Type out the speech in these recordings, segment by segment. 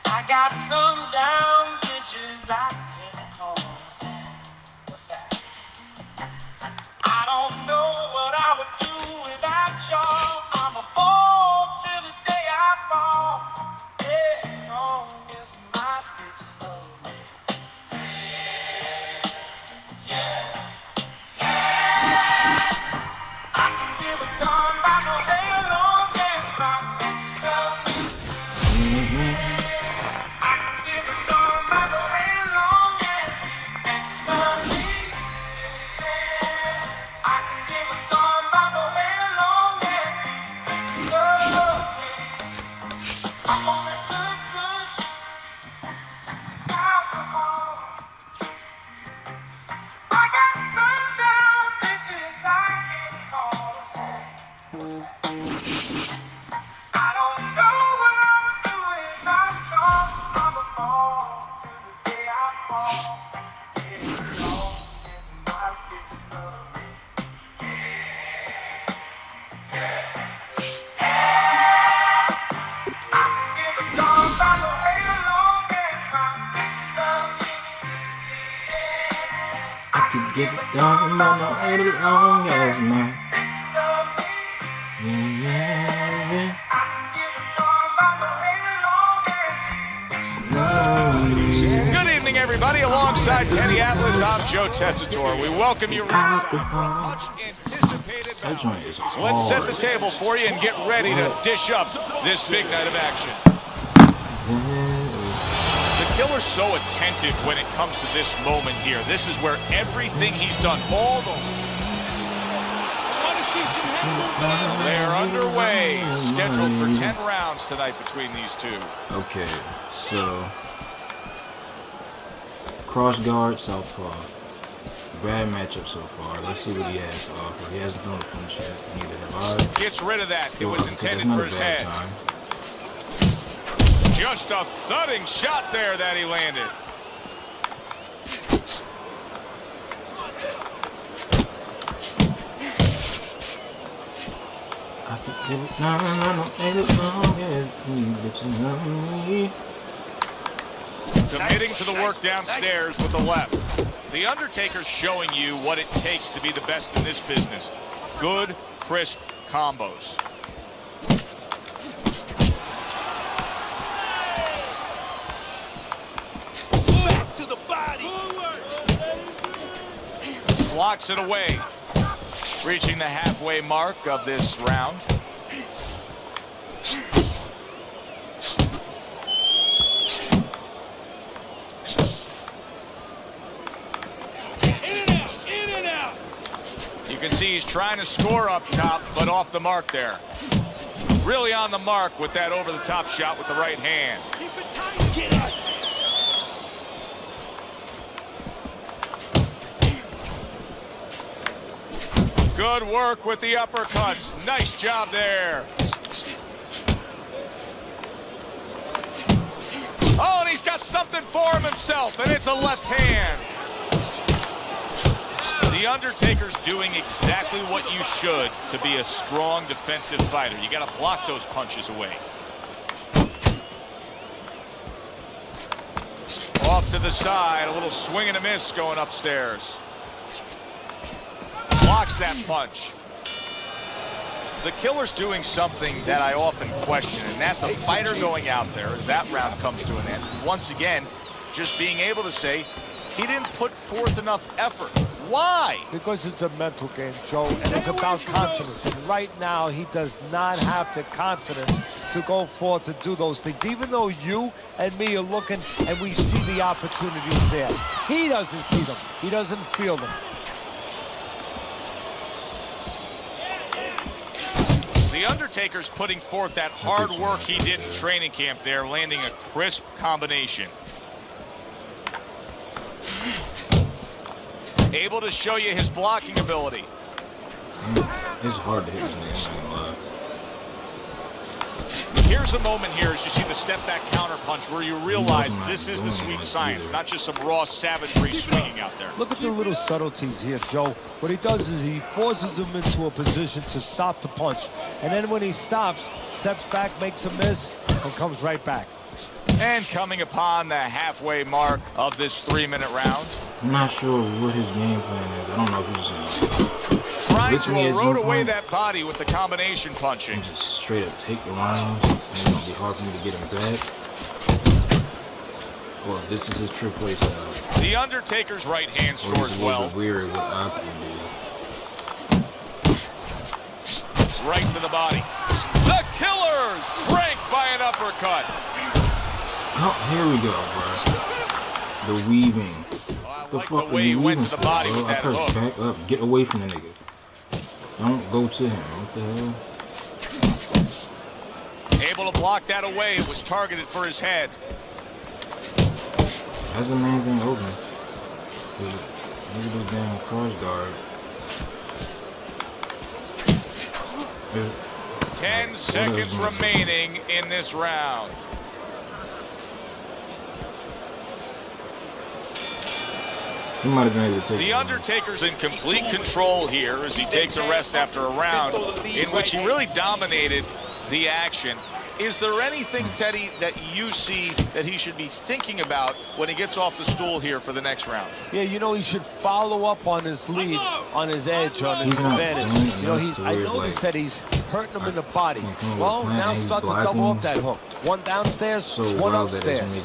I got some down bitches I can cause. What's that? I don't know what I would do without y'all. I'm a ball till the day I fall. Yeah, long as my bitches love me. I can give a darn about no hell long as my bitches love me. I can give a darn about no hell long as bitches love me. I can give a darn about no hell long as bitches love me. I'm on that good alcohol. I got some down bitches I can call. I don't know what I would do without y'all. I'm a ball till the day I fall. Yeah, long as my bitches love me. I can give a darn about no hell long as my bitches love me. I can give a darn about no hell long as my bitches love me. I can give a darn about no hell long as bitches love me. Good evening, everybody. Alongside Teddy Atlas, I'm Joe Tessitore. We welcome you much anticipated battle. So let's set the table for you and get ready to dish up this big night of action. The killer's so attentive when it comes to this moment here. This is where everything he's done, all the... They're underway, scheduled for 10 rounds tonight between these two. Okay, so cross guard, southpaw. Bad matchup so far. Let's see what he has to offer. He hasn't thrown a punch yet. Neither have I. Gets rid of that. It was intended for his head. Sign. Just a thudding shot there that he landed. I could give it as long as bitches love me. Committing to the work downstairs with the left. The Undertaker's showing you what it takes to be the best in this business. Good, crisp combos. Back to the body. Blocks it away. Reaching the halfway mark of this round. In and out. You can see he's trying to score up top, but off the mark there. Really on the mark with that over-the-top shot with the right hand. Keep it tight. Get out. Good work with the uppercuts. Nice job there. Oh, and he's got something for him himself, and it's a left hand. The Undertaker's doing exactly what you should to be a strong defensive fighter. You got to block those punches away. Off to the side, a little swing and a miss going upstairs. Blocks that punch. The killer's doing something that I often question, and that's a fighter going out there as that round comes to an end. Once again, just being able to say he didn't put forth enough effort. Why? Because it's a mental game, Joe, and it's about confidence. And right now, he does not have the confidence to go forth and do those things. Even though you and me are looking and we see the opportunities there, he doesn't see them. He doesn't feel them. The Undertaker's putting forth that hard work he did in training camp there, landing a crisp combination. Able to show you his blocking ability. It's hard to hit this nigga, I'm not Here's a moment here as you see the step back counter punch where you realize this is the sweet science, not just some raw savagery swinging out there. Look at the little subtleties here, Joe. What he does is he forces him into a position to stop the punch. And then when he stops, steps back, makes a miss, and comes right back. And coming upon the halfway mark of this 3-minute round. I'm not sure what his game plan is. I don't know if he's just trying to erode away that body with the combination punching. Just straight up take the round, and it's gonna be hard for me to get him back. Or if this is his true play style. The Undertaker's right hand Or scores it's well. Weird what I can do. Right to the body. The Killers cranked by an uppercut. Oh, here we go, bro. The weaving. I like the way he went to the body with that hook. Back up. Get away from the nigga. Don't go to him. What the hell? Able to block that away. It was targeted for his head. That's the main thing open. Look at this damn cross guard. 10 seconds remaining in this round. He might have been able to take The Undertaker's in complete control here as he takes a rest after a round in which he really dominated the action. Is there anything, Teddy, that you see that he should be thinking about when he gets off the stool here for the next round? Yeah, you know, he should follow up on his lead, on his edge, on his advantage. You know, I noticed that he's hurting him in the body. Well, now start to double up that hook. One downstairs, one upstairs.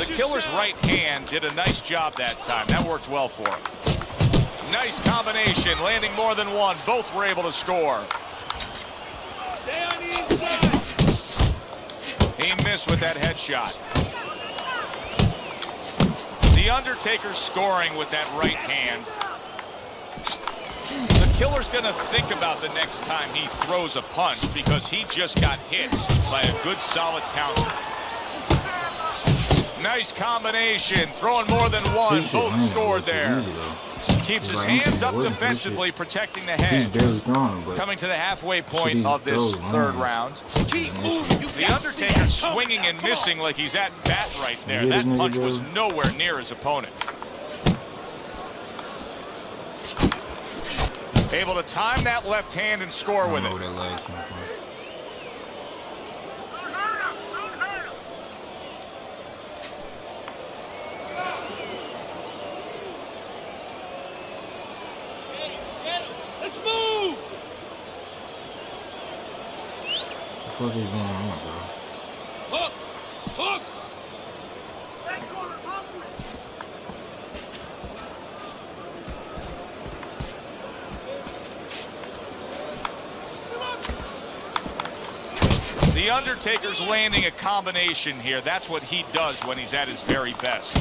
The Killer's right hand did a nice job that time. That worked well for him. Nice combination, landing more than one. Both were able to score. Stay on the inside. He missed with that headshot. The Undertaker scoring with that right hand. The Killer's going to think about the next time he throws a punch because he just got hit by a good solid counter. Nice combination, throwing more than one. Both scored there. Keeps his hands up defensively, protecting the head. Coming to the halfway point of this third round. The Undertaker swinging and missing like he's at bat right there. That punch was nowhere near his opponent. Able to time that left hand and score with it. Let's move. What the fuck is going on, bro? Hook. Hook. The Undertaker's landing a combination here. That's what he does when he's at his very best.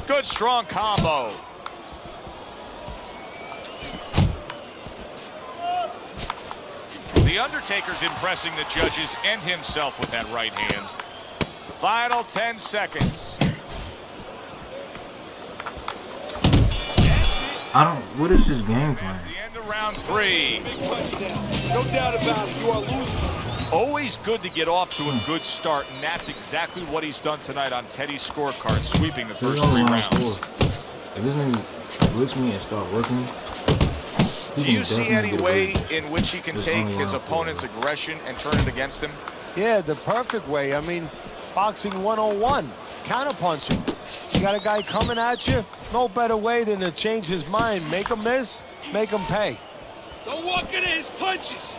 Good strong combo. The Undertaker's impressing the judges and himself with that right hand. Final 10 seconds. What is his game plan? That's the end of round 3. Big touchdown. No doubt about it. You are losing. Always good to get off to a good start, and that's exactly what he's done tonight on Teddy's scorecard, sweeping the first 3 rounds. If this nigga blitz me and start working, do you see any way in which he can take his opponent's aggression and turn it against him? Yeah, the perfect way. I mean, boxing 101, counterpunching. You got a guy coming at you, no better way than to change his mind. Make him miss, make him pay. Don't walk into his punches.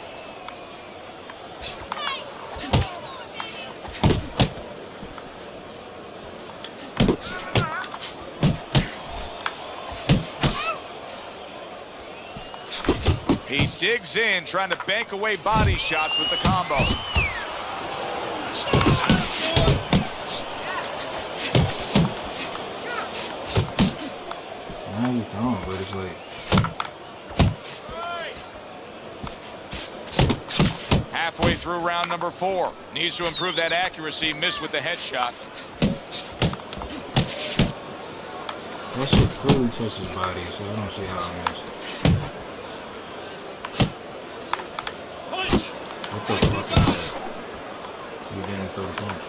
He digs in, trying to bank away body shots with the combo. now you throwing, but it's like Halfway through round number 4. Needs to improve that accuracy. Missed with the headshot. That shit clearly touched his body, so I don't see how I missed. Punch! What the fuck is that? You didn't throw the punch.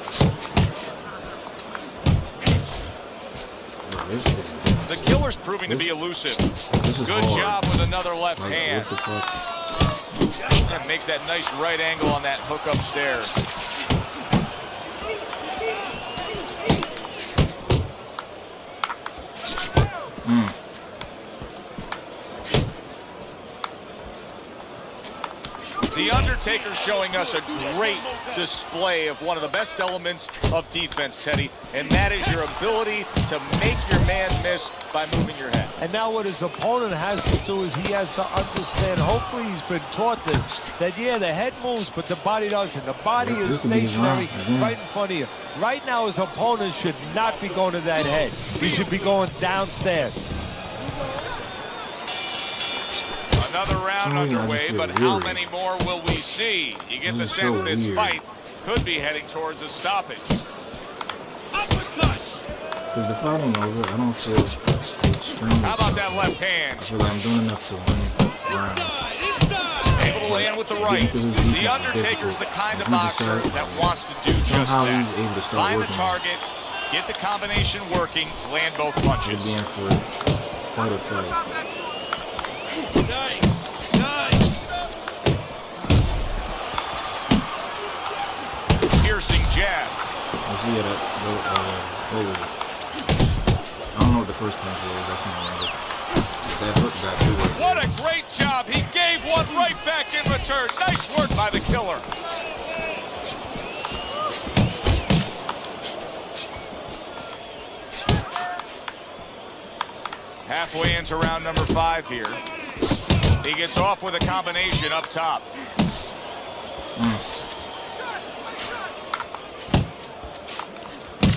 Bro, this is different. The killer's proving to be elusive. This is Good hard. job with another left Like, hand. what the fuck? And makes that nice right angle on that hook upstairs. The Undertaker showing us a great display of one of the best elements of defense, Teddy, and that is your ability to make your man miss by moving your head. And now what his opponent has to do is he has to understand, hopefully he's been taught this, that yeah, the head moves, but the body doesn't. The body is This could be stationary wrong. right in front of you. Right now his opponent should not be going to that head. He should be going downstairs. Another round Something I underway, just feel but how weary. many more will we see? You get the This is sense so this weird. fight could be heading towards a stoppage. Uppercut! Because the fight ain't over, I don't feel extremely. How about that left hand? I feel like I'm doing enough to win rounds. Inside! Able to land with the right. The Undertaker's the kind of boxer that wants to do just Somehow that. he's able to start Find the working. target, get the combination working, land both We're punches. being for quite a fight. Nice! Nice! Piercing jab. I see it I don't know what the first punch was, I can't remember. But that hook got through right What there. a great job. He gave one right back in return. Nice work by the killer. Halfway into round number 5 here. He gets off with a combination up top.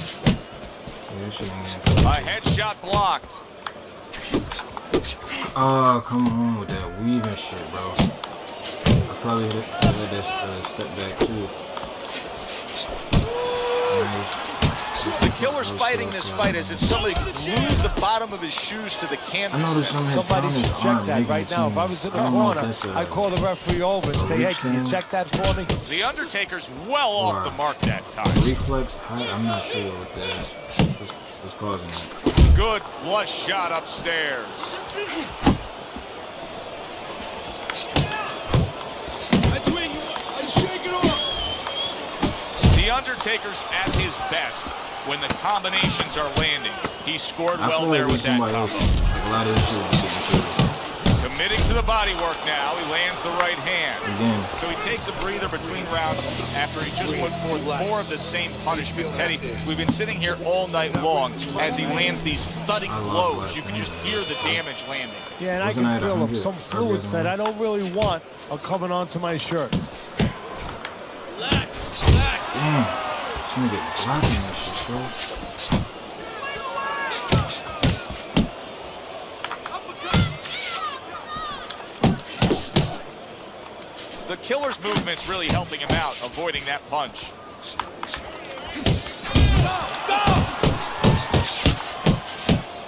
Yeah, shit ain't A headshot blocked. Oh, come on with that weaving shit, bro. I probably hit that step back too. Nice. The killer's fighting this fight as if somebody glued the bottom of his shoes to the canvas. I noticed some of his Somebody down his should arm check that making right it now. seem- If I was in the I don't know if corner, that's a- I'd call the referee over and say, hey, reach can you thing. check that for me? The Undertaker's well off the mark that time. reflex height, I'm not sure what that's causing that. Good flush shot upstairs. That's where you want. Shake it off! The Undertaker's at his best when the combinations are landing. He scored I well feel there like with there's that somebody else. combo. Like a lot of this shit is getting killed. Committing to the body work now. He lands the right hand. Again, So he takes a breather between rounds after he just put forth more of the same punishment. Teddy, we've been sitting here all night long as he lands these thudding I lost blows. last You can night. just hear the damage landing. Yeah, and I Wasn't can I at feel them. 100? Some fluids that I don't really want are coming onto my shirt. Relax! Relax! damn. This nigga blocking that shit, bro. The killer's movement's really helping him out, avoiding that punch.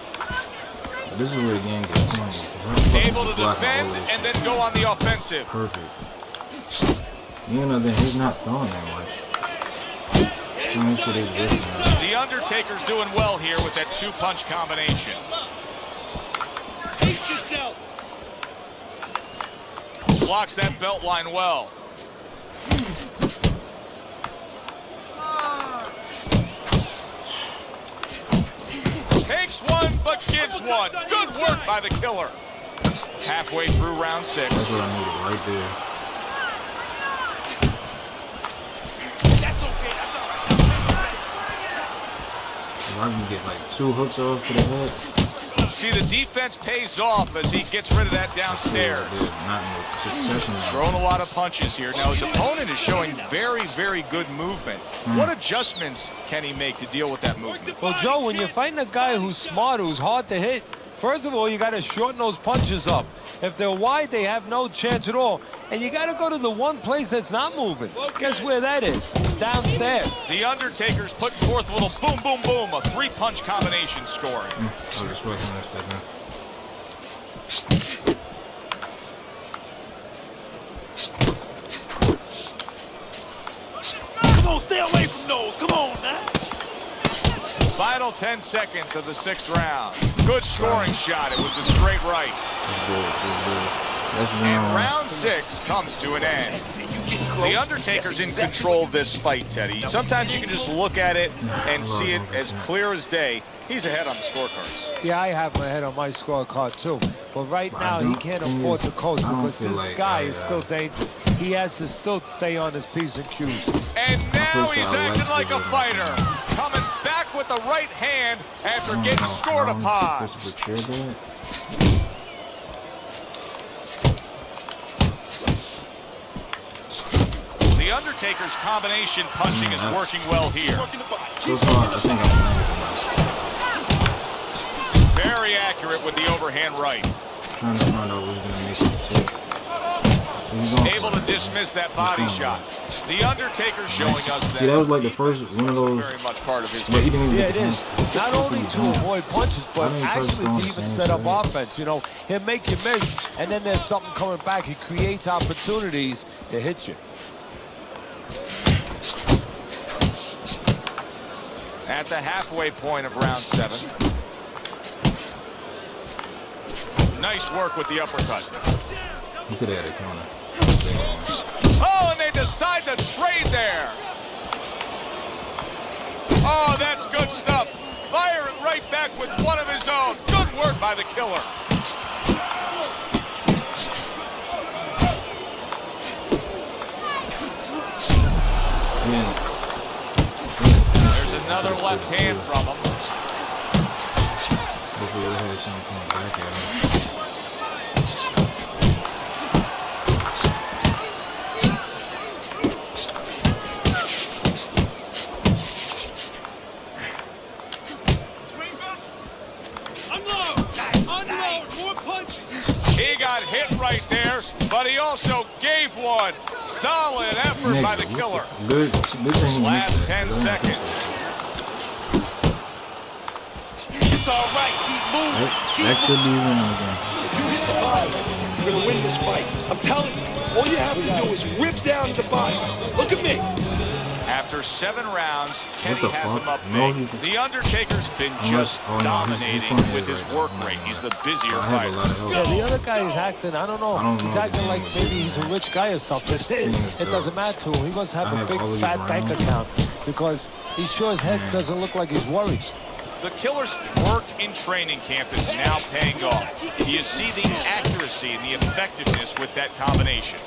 But this is where the game gets funny. Able to defend and then go on the offensive. Perfect. Even though then he's not throwing that much. Too much shit is risking. The Undertaker's doing well here with that two-punch combination. Pace yourself! Blocks that belt line well. Takes one, but gives one. Good work by the killer. Halfway through round 6. That's what I needed right there. That's okay, that's all right. If I can get like 2 hooks off to the head, See, the defense pays off as he gets rid of that downstairs. not in succession. Throwing a lot of punches here. Now, his opponent is showing very, very good movement. What adjustments can he make to deal with that movement? Well, Joe, when you're fighting a guy who's smart, who's hard to hit, First of all, you got to shorten those punches up. If they're wide, they have no chance at all. And you got to go to the one place that's not moving. Guess where that is? Downstairs. The Undertaker's putting forth a little boom, boom, boom, a 3-punch combination scoring. I'll just work on that step now. Come on, stay away from those. Come on, now. Final 10 seconds of the 6th round. Good scoring shot. It was a straight right. That's And round 6 comes to an end. The Undertaker's in control of this fight, Teddy. Sometimes you can just look at it and see it as clear as day. He's ahead on the scorecards. Yeah, I have my head on my scorecard too. But right now, he can't afford to coast because this guy is still dangerous. He has to still stay on his P's and Q's. And now he's acting like a fighter. Coming back with the right hand after getting scored upon. The Undertaker's combination punching is working well here. So far, I think I'm Very accurate with the overhand right. trying to find out who's gonna make it too. Able to dismiss that body shot. The Undertaker showing us that. See, that was like the first one of those. Very much part of his But he game. didn't even Yeah, get it the is. punch. Not only to avoid punches, but actually to even set up offense. You know, he'll make you miss, and then there's something coming back. He creates opportunities to hit you. At the halfway point of round 7. Nice work with the uppercut. He could have had a corner. Oh, and they decide to trade there. Oh, that's good stuff. Firing right back with one of his own. Good work by the killer. There's another left hand from him. Hopefully we'll have something coming back at him. More punches. He got hit right there, but he also gave one. Solid effort by the killer. Good thing Last 10 seconds. It's all right. Keep moving. That could be his round again. If you hit the body, you're going to win this fight. I'm telling you, all you have to do is rip down the body. Look at me. After 7 rounds, Teddy the has fuck? him up No, big. he's- The Undertaker's been just Oh, no, he's dominating playing with his right work now. rate. He's the busier I have a fighter. lot of help. Yeah, the other guy is acting, I don't know. He's acting like maybe he's a rich guy or something. It doesn't matter to him. He must have I a have big all these fat bank rounds. account because he sure as heck doesn't look like he's worried. The killer's work in training camp is now paying off. You see the accuracy and the effectiveness with that combination.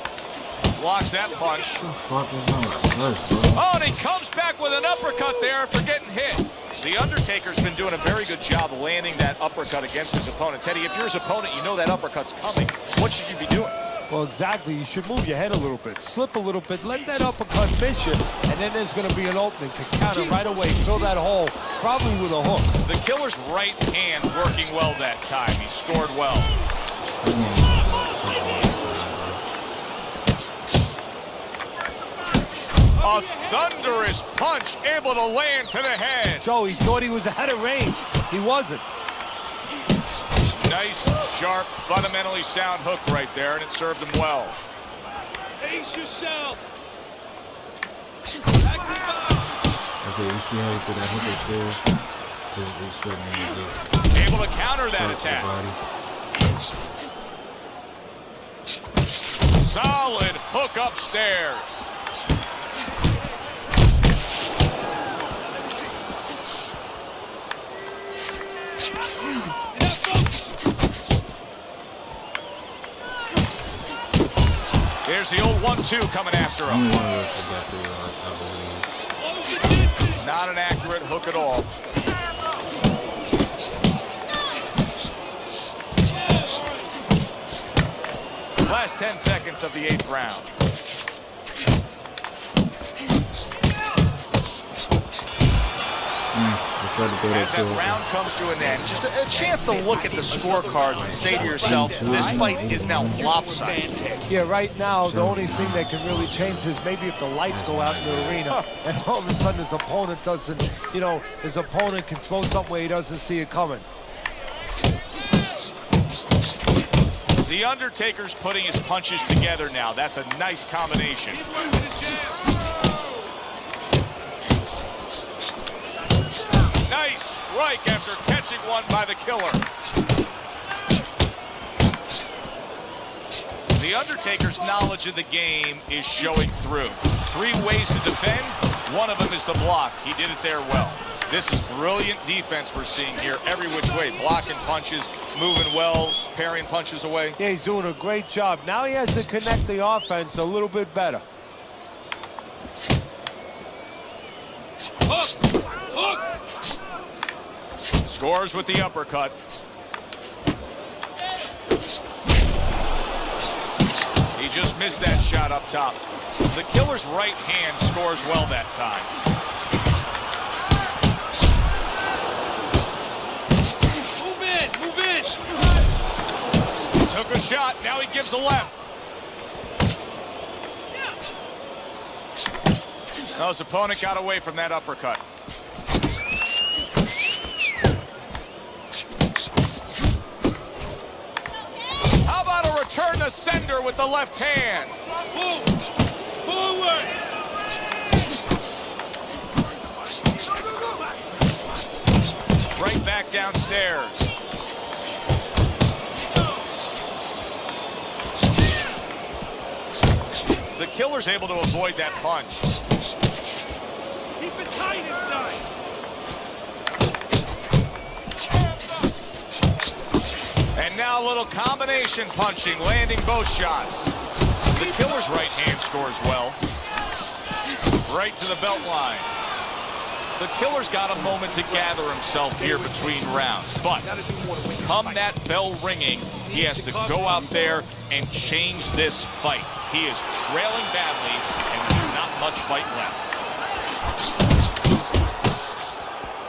Blocks that punch. What the fuck is on my first, bro? Oh, and he comes back with an uppercut there after getting hit. The Undertaker's been doing a very good job landing that uppercut against his opponent. Teddy, if you're his opponent, you know that uppercut's coming. What should you be doing? Well, exactly. You should move your head a little bit, slip a little bit, let that uppercut miss you, and then there's going to be an opening to counter right away, fill that hole, probably with a hook. The killer's right hand working well that time. He scored well. A thunderous punch able to land to the head. Joe, he thought he was out of range. He wasn't. Nice, sharp, fundamentally sound hook right there, and it served him well. Ace yourself. Okay, you see how he put that hook upstairs? Because he's expecting me to do. Able to counter that attack. Solid hook upstairs. Here's the old 1-2 coming after him. Only one of us got through, I believe. Not an accurate hook at all. Last 10 seconds of the 8th round. They're tried to throw that As too. that round comes to an end, just a chance to look at the scorecards and say to yourself, this fight is now lopsided. Yeah, right now, the only thing that can really change is maybe if the lights go out in the arena and all of a sudden his opponent doesn't, you know, his opponent can throw something where he doesn't see it coming. The Undertaker's putting his punches together now. That's a nice combination. Nice strike after catching one by the Killer. The Undertaker's knowledge of the game is showing through. 3 ways to defend. One of them is to block. He did it there well. This is brilliant defense we're seeing here every which way. Blocking punches, moving well, parrying punches away. Yeah, he's doing a great job. Now he has to connect the offense a little bit better. Hook! Hook! Scores with the uppercut. He just missed that shot up top. The Killer's right hand scores well that time. Move in! Move in! Took a shot, now he gives the left. Now his opponent got away from that uppercut. How about a return to sender with the left hand? Forward! Forward! Right back downstairs. The Killer's able to avoid that punch. Keep it tight inside! And now a little combination punching, landing both shots. The Killer's right hand scores well. Right to the belt line. The Killer's got a moment to gather himself here between rounds, but come that bell ringing, he has to go out there and change this fight. He is trailing badly, and there's not much fight left.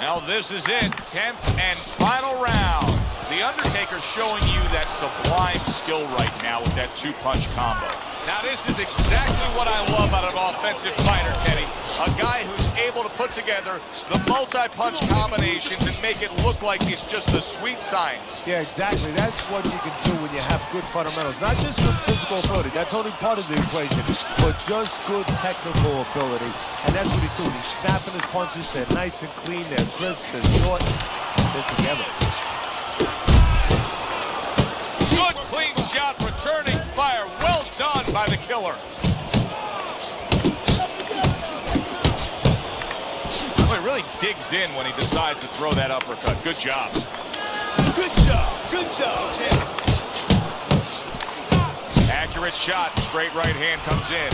Now this is it, 10th and final round. The Undertaker's showing you that sublime skill right now with that 2-punch combo. Now this is exactly what I love out of an offensive fighter, Teddy. A guy who's able to put together the multi-punch combinations and make it look like it's just a sweet science. Yeah, exactly. That's what you can do when you have good fundamentals. Not just good physical ability. That's only part of the equation. But just good technical ability. And that's what he's doing. He's snapping his punches. They're nice and clean. They're crisp. They're short. They're together. Good clean shot, returning fire. Well done by the Killer. Well, he really digs in when he decides to throw that uppercut. Good job. Good job! Good job, champ! Accurate shot, straight right hand comes in.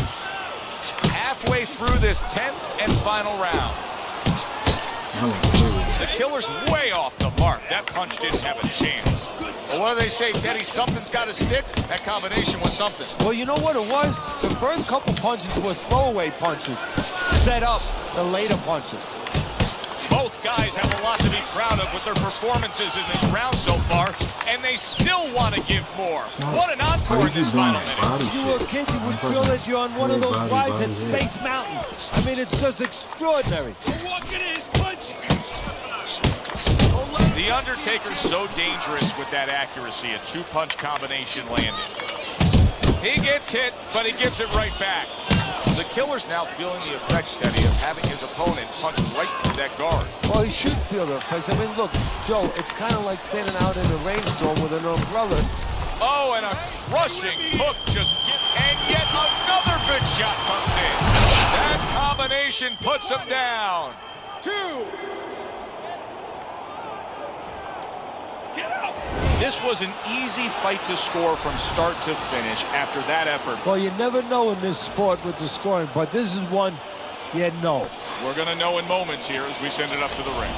Halfway through this 10th and final round. The Killer's way off the mark. That punch didn't have a chance. Well, what do they say, Teddy? Something's got to stick. That combination was something. Well, you know what it was? The first couple punches were throwaway punches. Set up the later punches. Both guys have a lot to be proud of with their performances in this round so far, and they still want to give more. What an encore in this final minute. If you were a kid, you would feel that you're on one of those rides at Space Mountain. I mean, it's just extraordinary. We're walking in his punches! The Undertaker's so dangerous with that accuracy, a 2-punch combination landed. He gets hit, but he gives it right back. The Killer's now feeling the effects, Teddy, of having his opponent punch right through that guard. Well, he should feel the effects. I mean, look, Joe, it's kind of like standing out in a rainstorm with an umbrella. Oh, and a crushing hook and yet another big shot comes in. That combination puts him down. 2! Get out! This was an easy fight to score from start to finish after that effort. Well, you never know in this sport with the scoring, but this is one you know. We're going to know in moments here as we send it up to the ring.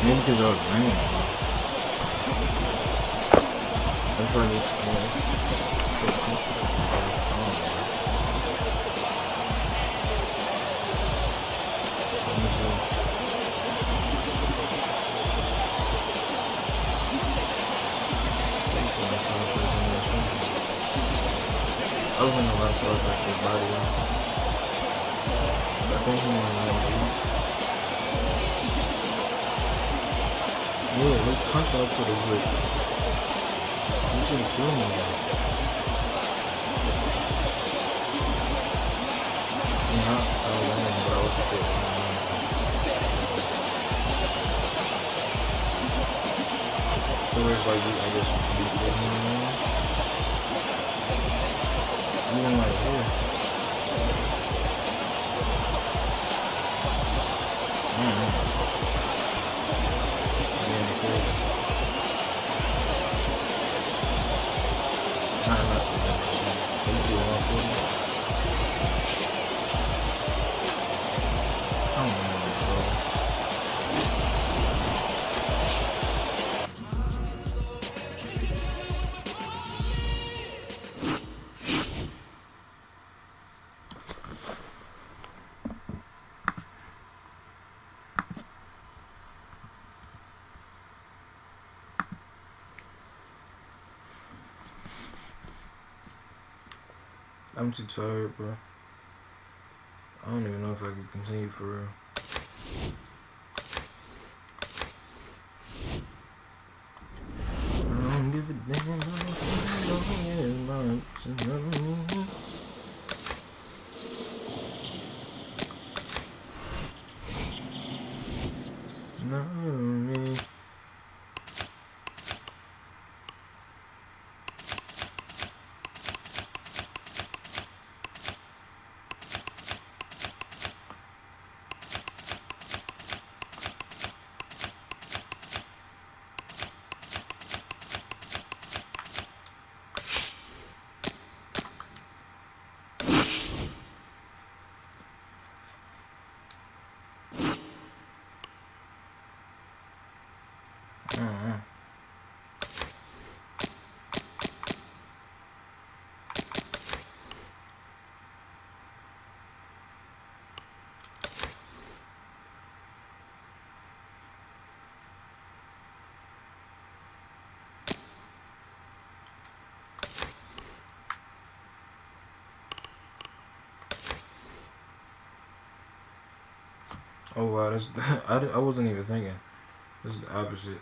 Maybe because I was drinking. That's probably, yeah. I was in a lot of projects with body. I think he wanted to eat. Yeah, let's punch up to this lip. You should have killed me. Yeah, I was lying, but I was a bit. So there's like, I guess, you did him. Even right here. I'm too tired, bro. I don't even know if I can continue for real. I don't give a damn me. Oh wow, that's I wasn't even thinking. This is the opposite.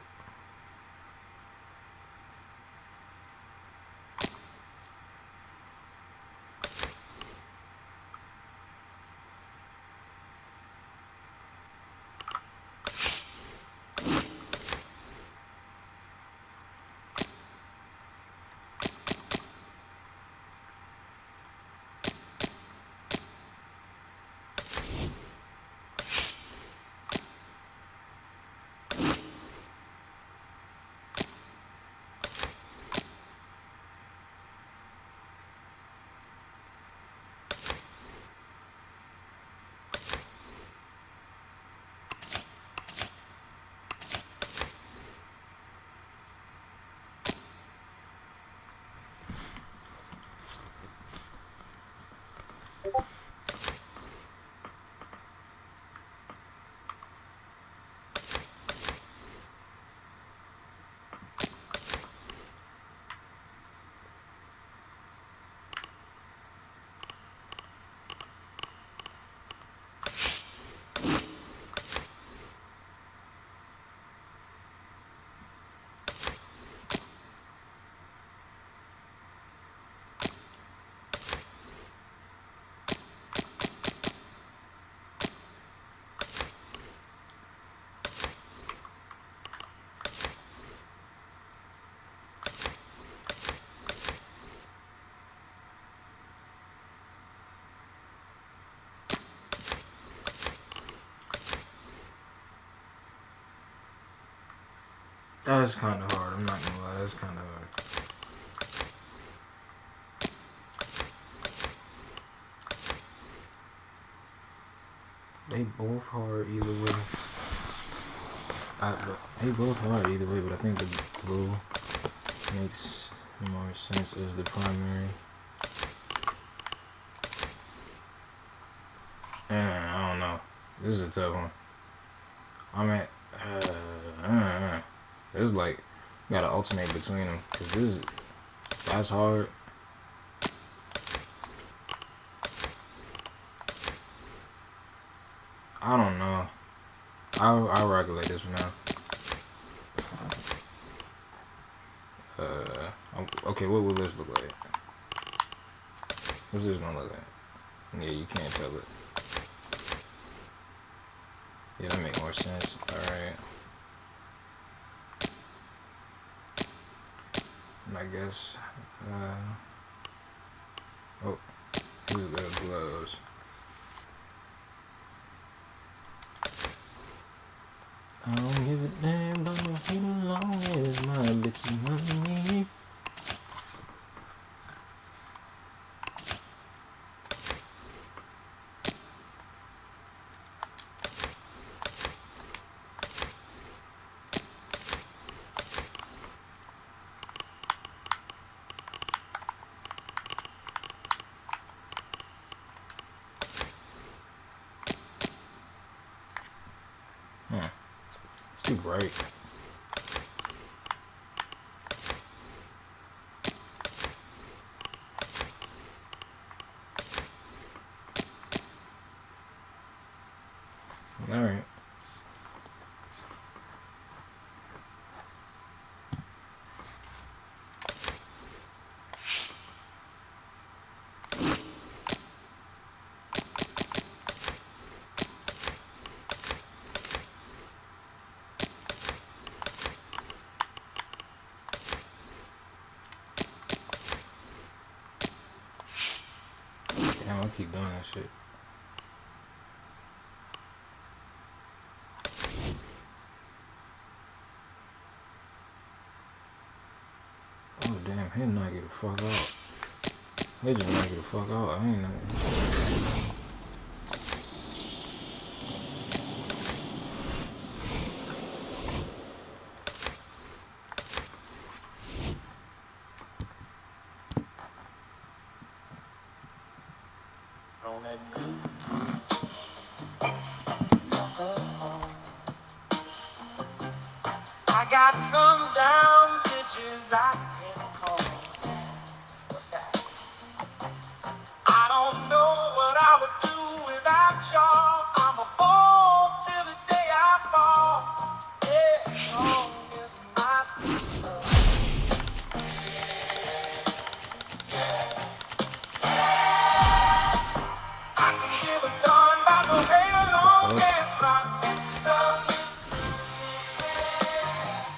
That's kind of hard. I'm not gonna lie. That's kind of hard. They both hard either way. But they both hard either way, but I think the blue makes more sense as the primary. I don't know. This is a tough one. I'm at. This is like gotta alternate between them because that's hard. I don't know. I'll rock it like this for now. Okay, what will this look like? What's this gonna look like? Yeah, you can't tell it. Yeah, that makes more sense. Alright. I guess, oh, these are the gloves. I don't give a damn, don't hate as long as my bitch money. It's too bright. All right. Damn, I keep doing that shit. Oh damn, he'll knock you the fuck out. He just knock you the fuck out. I ain't know. I got some down bitches I can cross. What's that? I don't know what I would do without y'all. I'm a ball till the day I fall. Yeah, as long as my I can give a darn about the way along as my bitches love me.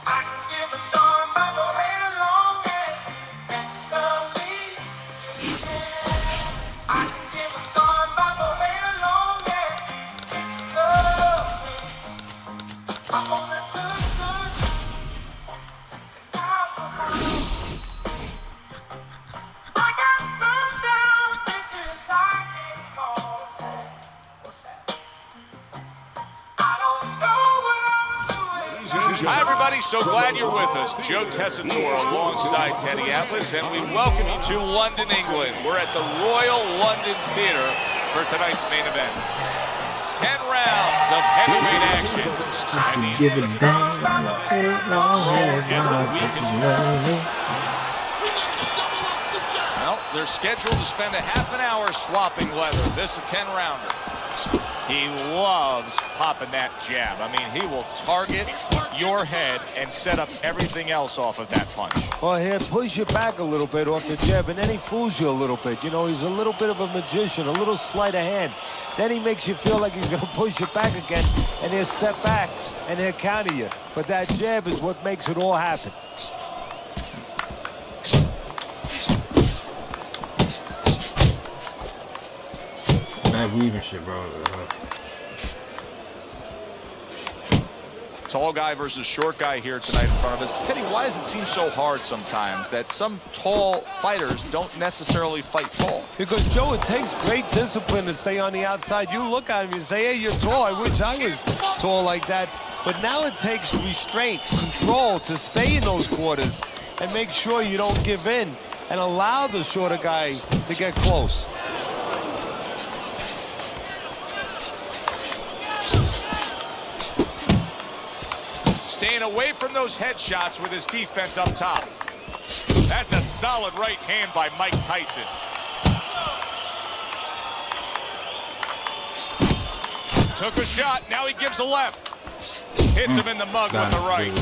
I can give a darn about the way along as these bitches love me. I can give a darn about the way along as these bitches love me. I'm on that good, good shit. I got some down bitches I can call. What's that? I don't know what I'm doing. Hi, everybody. So glad you're with us. Joe Tessitore alongside Teddy Atlas, and we welcome you to London, England. We're at the Royal London Theatre for tonight's main event. 10 rounds of heavyweight action. Give it down. Well, they're scheduled to spend a half an hour swapping leather. This a 10-rounder. He loves popping that jab. I mean, he will target your head and set up everything else off of that punch. Well, he'll push you back a little bit off the jab, and then he fools you a little bit. You know, he's a little bit of a magician, a little sleight of hand. Then he makes you feel like he's going to push you back again, and he'll step back, and he'll counter you. But that jab is what makes it all happen. That weaving shit, bro. Tall guy versus short guy here tonight in front of us. Teddy, why does it seem so hard sometimes that some tall fighters don't necessarily fight tall? Because, Joe, it takes great discipline to stay on the outside. You look at him, you say, hey, you're tall. I wish I was tall like that. But now it takes restraint, control to stay in those quarters and make sure you don't give in and allow the shorter guy to get close. Staying away from those headshots with his defense up top. That's a solid right hand by Mike Tyson. Took a shot, now he gives a left. Hits him in the mug with the right.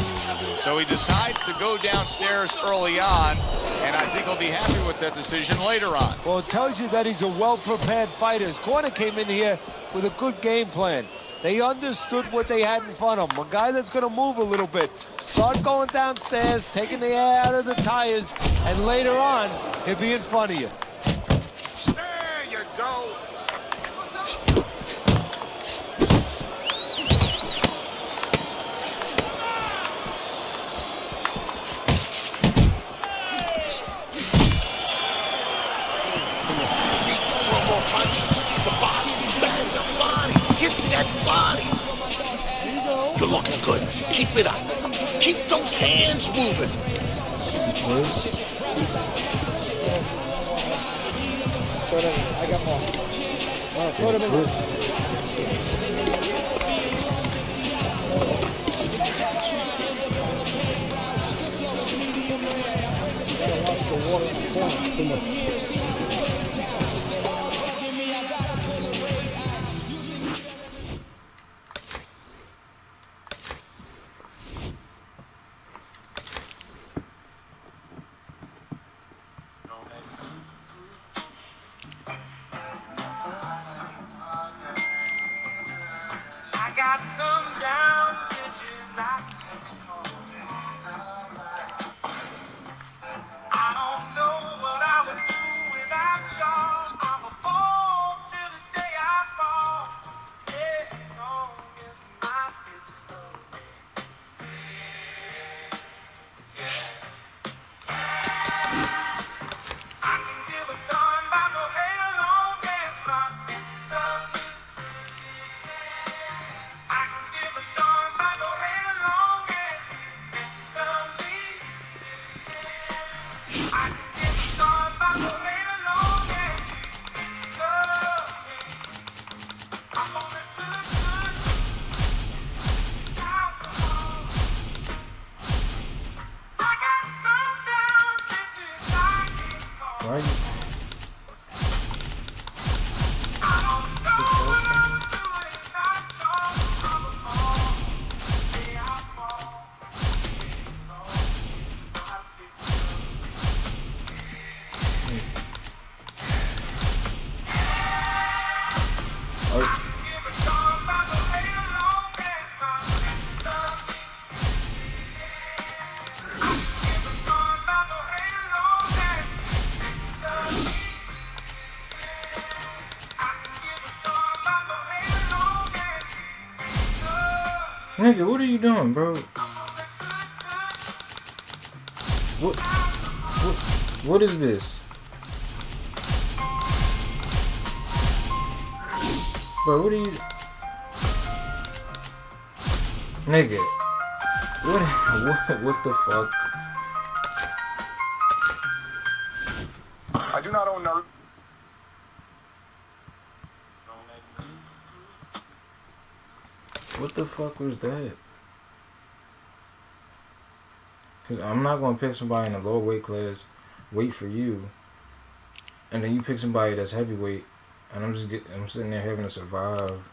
So he decides to go downstairs early on, and I think he'll be happy with that decision later on. Well, it tells you that he's a well-prepared fighter. His corner came in here with a good game plan. They understood what they had in front of him. A guy that's going to move a little bit. Start going downstairs, taking the air out of the tires, and later on, he'll be in front of you. There you go. You're looking good. Keep it up. Keep those hands moving. I got more. Put him in there. Gotta watch the water in the corner. I got some down bitches I touch on. I don't know what I would do without y'all. I'm a fall till the day I fall. Yeah, long as my bitches love me. I can give a darn about no hell long as my bitches love me. I can give a darn about no hell long as bitches love me. I can give a darn about no hell long as bitches love me. I'm on that good alcohol. I got some down bitches I can call. Why? I don't know what I'm doing without y'all. I'm a fall. Yeah, I fall. Give a darn about no hell long as my bitches love me. I give a darn about no hell long as bitches love me. I can give a darn about no hell long as bitches love me. Nigga, what are you doing, bro? What is this? Bro, what are you... Nigga. What the fuck? I do not own Naruto. What the fuck was that? Cause I'm not gonna pick somebody in a lower weight class, wait for you, and then you pick somebody that's heavyweight, and I'm sitting there having to survive.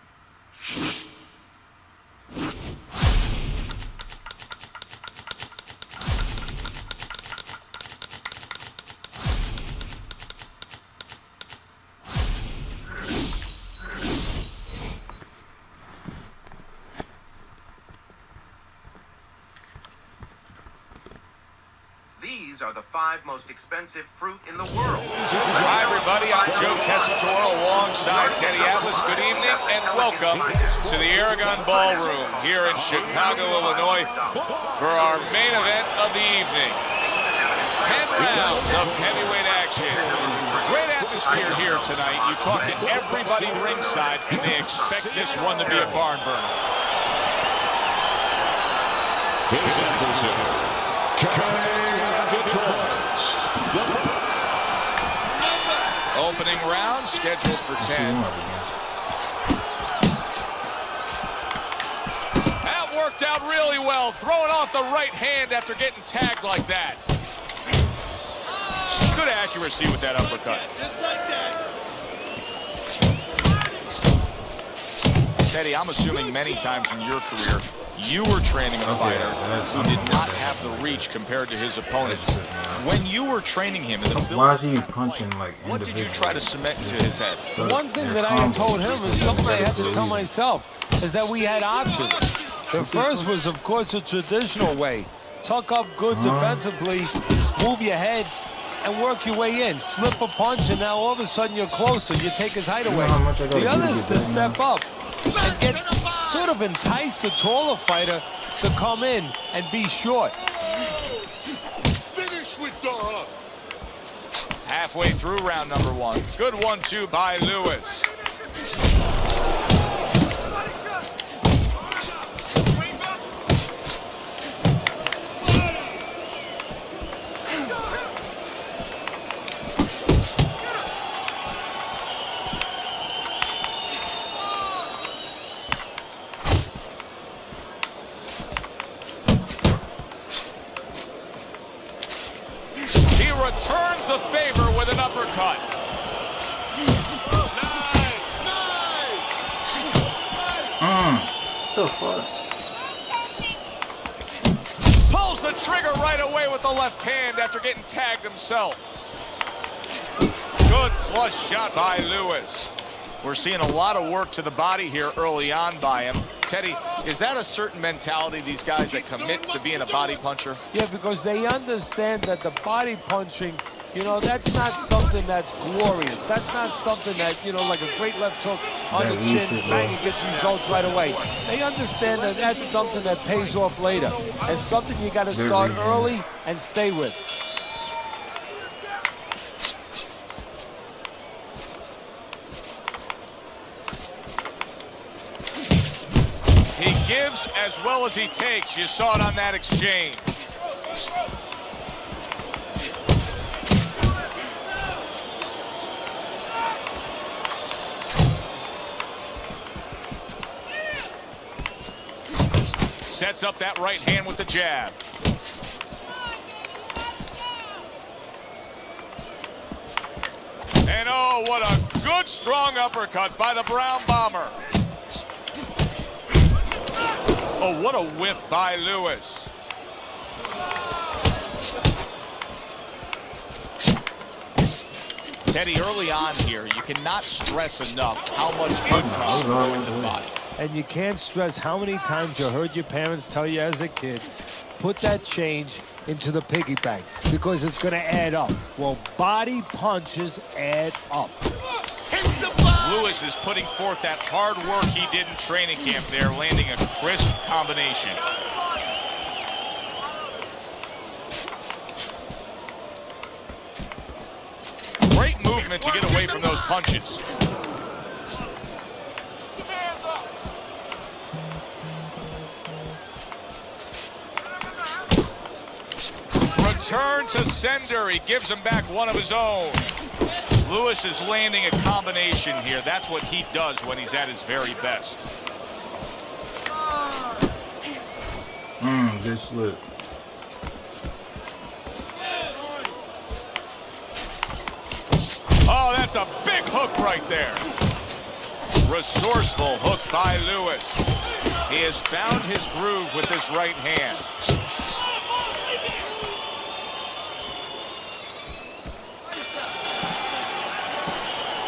These are the 5 most expensive fruit in the world. Hi, everybody. I'm Joe Tessitore alongside Teddy Atlas. Good evening and welcome to the Aragon Ballroom here in Chicago, Illinois for our main event of the evening. 10 rounds of heavyweight action. Great atmosphere here tonight. You talk to everybody ringside and they expect this one to be a barn burner. His adversary, carrying Detroit. Opening round scheduled for 10. That worked out really well, throwing off the right hand after getting tagged like that. Good accuracy with that uppercut. Just like that. Teddy, I'm assuming many times in your career, you were training a fighter who did not have the reach compared to his opponent. When you were training him, why is he punching like what did you try to cement into his head? One thing that I had told him is something I had to tell myself, is that we had options. The first was, of course, the traditional way. Tuck up good defensively, move your head, and work your way in. Slip a punch, and now all of a sudden you're closer. You take his height away. The other is to step up and get sort of entice the taller fighter to come in and be short. Finish with the hook. Halfway through round number 1. Good 1-2 by Lewis. Returns the favor with an uppercut. The fuck? Pulls the trigger right away with the left hand after getting tagged himself. Good flush shot by Lewis. We're seeing a lot of work to the body here early on by him. Teddy, is that a certain mentality, these guys that commit to being a body puncher? Yeah, because they understand that the body punching, you know, that's not something that's glorious. That's not something that, you know, like a great left hook on the chin, bang, and gets results right away. They understand that that's something that pays off later, and something you got to start early and stay with. He gives as well as he takes. You saw it on that exchange. Sets up that right hand with the jab. And oh, what a good strong uppercut by the Brown Bomber. Oh, what a whiff by Lewis. Teddy, early on here, you cannot stress enough how much good comes through into the body. And you can't stress how many times you heard your parents tell you as a kid, put that change into the piggy bank because it's going to add up. Well, body punches add up. Lewis is putting forth that hard work he did in training camp there, landing a crisp combination. Great movement to get away from those punches. Return to sender. He gives him back one of his own. Lewis is landing a combination here. That's what he does when he's at his very best. Good slip. Oh, that's a big hook right there. Resourceful hook by Lewis. He has found his groove with this right hand.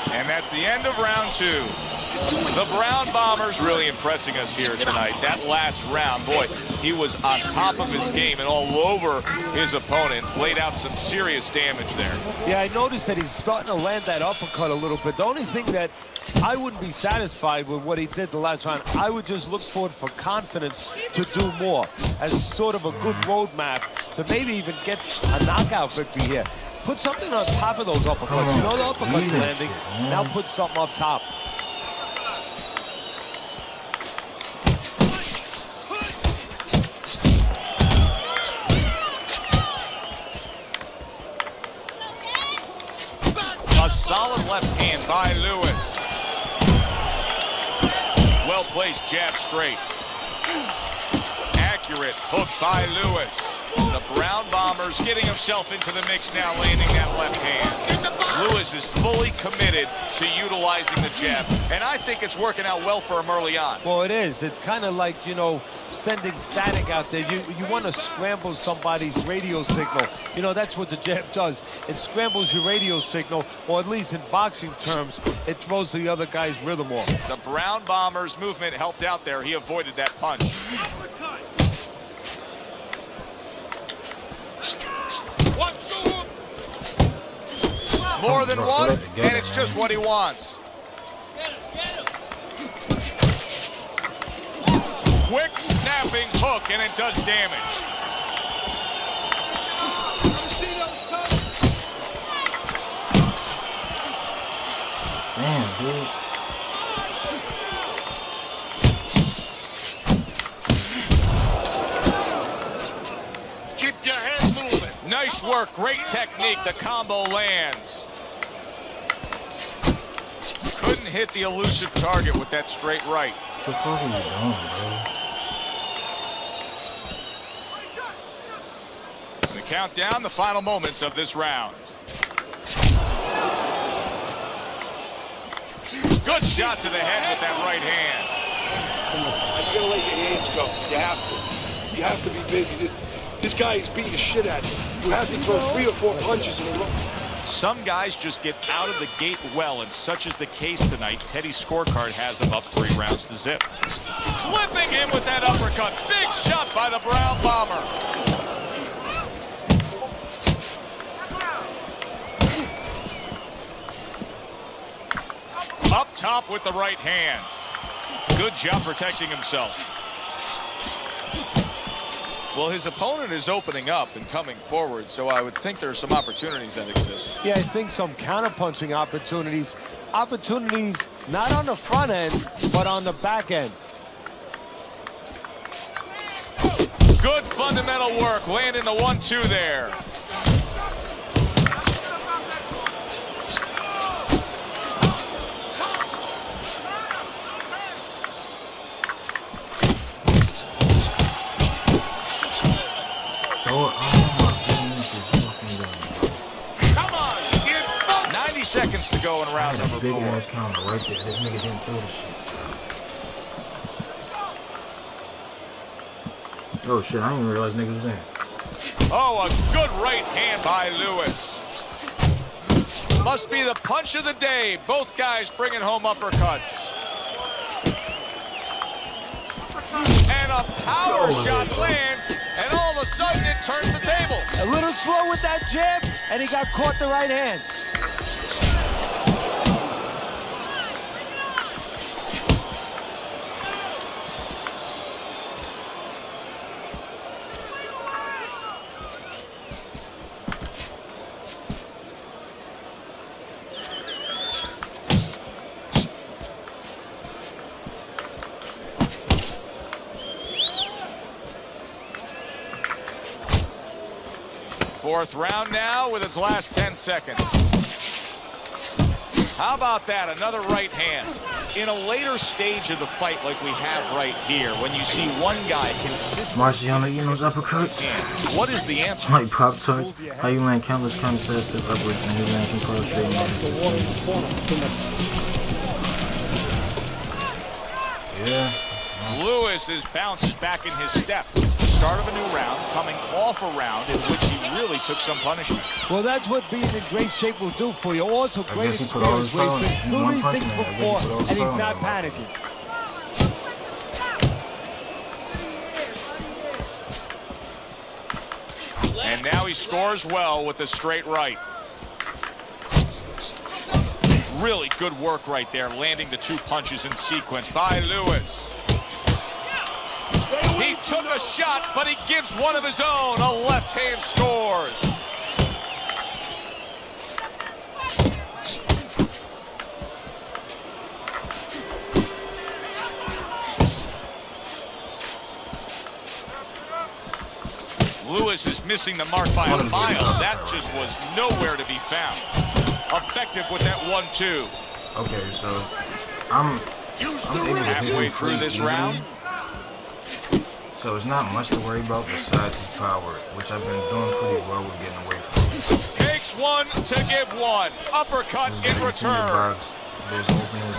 And that's the end of round 2. The Brown Bombers really impressing us here tonight. That last round, boy, he was on top of his game and all over his opponent. Laid out some serious damage there. Yeah, I noticed that he's starting to land that uppercut a little bit. The only thing that I wouldn't be satisfied with what he did the last round. I would just look forward for confidence to do more as sort of a good roadmap to maybe even get a knockout victory here. Put something on top of those uppercuts. You know the uppercut's landing. Now put something up top. solid left hand by Lewis. Well-placed jab straight. Accurate hook by Lewis. The Brown Bombers getting himself into the mix now, landing that left hand. Lewis is fully committed to utilizing the jab, and I think it's working out well for him early on. Well, it is. It's kind of like, you know, sending static out there. You want to scramble somebody's radio signal. You know, that's what the jab does. It scrambles your radio signal, or at least in boxing terms, it throws the other guy's rhythm off. The Brown Bombers movement helped out there. He avoided that punch. More than one, and it's just what he wants. Quick snapping hook, and it does damage. Damn, dude. Keep your head moving. Nice work, great technique. The combo lands. Couldn't hit the elusive target with that straight right. What the fuck are you doing, bro? The countdown, the final moments of this round. Good shot to the head with that right hand. You gotta let your hands go. You have to. You have to be busy. This guy is beating the shit out of you. You have to throw 3 or 4 punches in a row. Some guys just get out of the gate well, and such is the case tonight. Teddy's scorecard has him up 3 rounds to zip. Flipping him with that uppercut. Big shot by the Brown Bomber. Up top with the right hand. Good job protecting himself. Well, his opponent is opening up and coming forward, so I would think there are some opportunities that exist. Yeah, I think some counterpunching opportunities. Opportunities not on the front end, but on the back end. Good fundamental work, landing the 1-2 there. Oh my goodness, this fucking guy. Come on, kid. 90 seconds to go in round number 4. Big ass counter right there. This nigga didn't throw the shit. Oh shit, I didn't even realize niggas was in. Oh, a good right hand by Lewis. Must be the punch of the day. Both guys bringing home uppercuts. And a power shot lands, and all of a sudden it turns the tables. A little slow with that jab, and he got caught the right hand. Fourth round now with its last 10 seconds. How about that? Another right hand. In a later stage of the fight like we have right here, when you see one guy consistently... Marciano eating those uppercuts? What is the answer? Like Pop-Tarts? How you land countless counter-sensitive upwards and he lands from cross straight and yeah. Lewis is bounces back in his step. Start of a new round, coming off a round in which he really took some punishment. Well, that's what being in great shape will do for you. Also, great experience where he's been through these things before, and he's not panicking. And now he scores well with the straight right. Really good work right there, landing the 2 punches in sequence by Lewis. He took a shot, but he gives one of his own. A left hand scores. Lewis is missing the mark by a mile. That just was nowhere to be found. effective with that 1-2. Okay, so I'm able to hit Halfway him through pretty this easily. round. So it's not much to worry about besides his power, which I've been doing pretty well with getting away from. Takes one to give one. Uppercut Just in gotta continue to return. box those openings.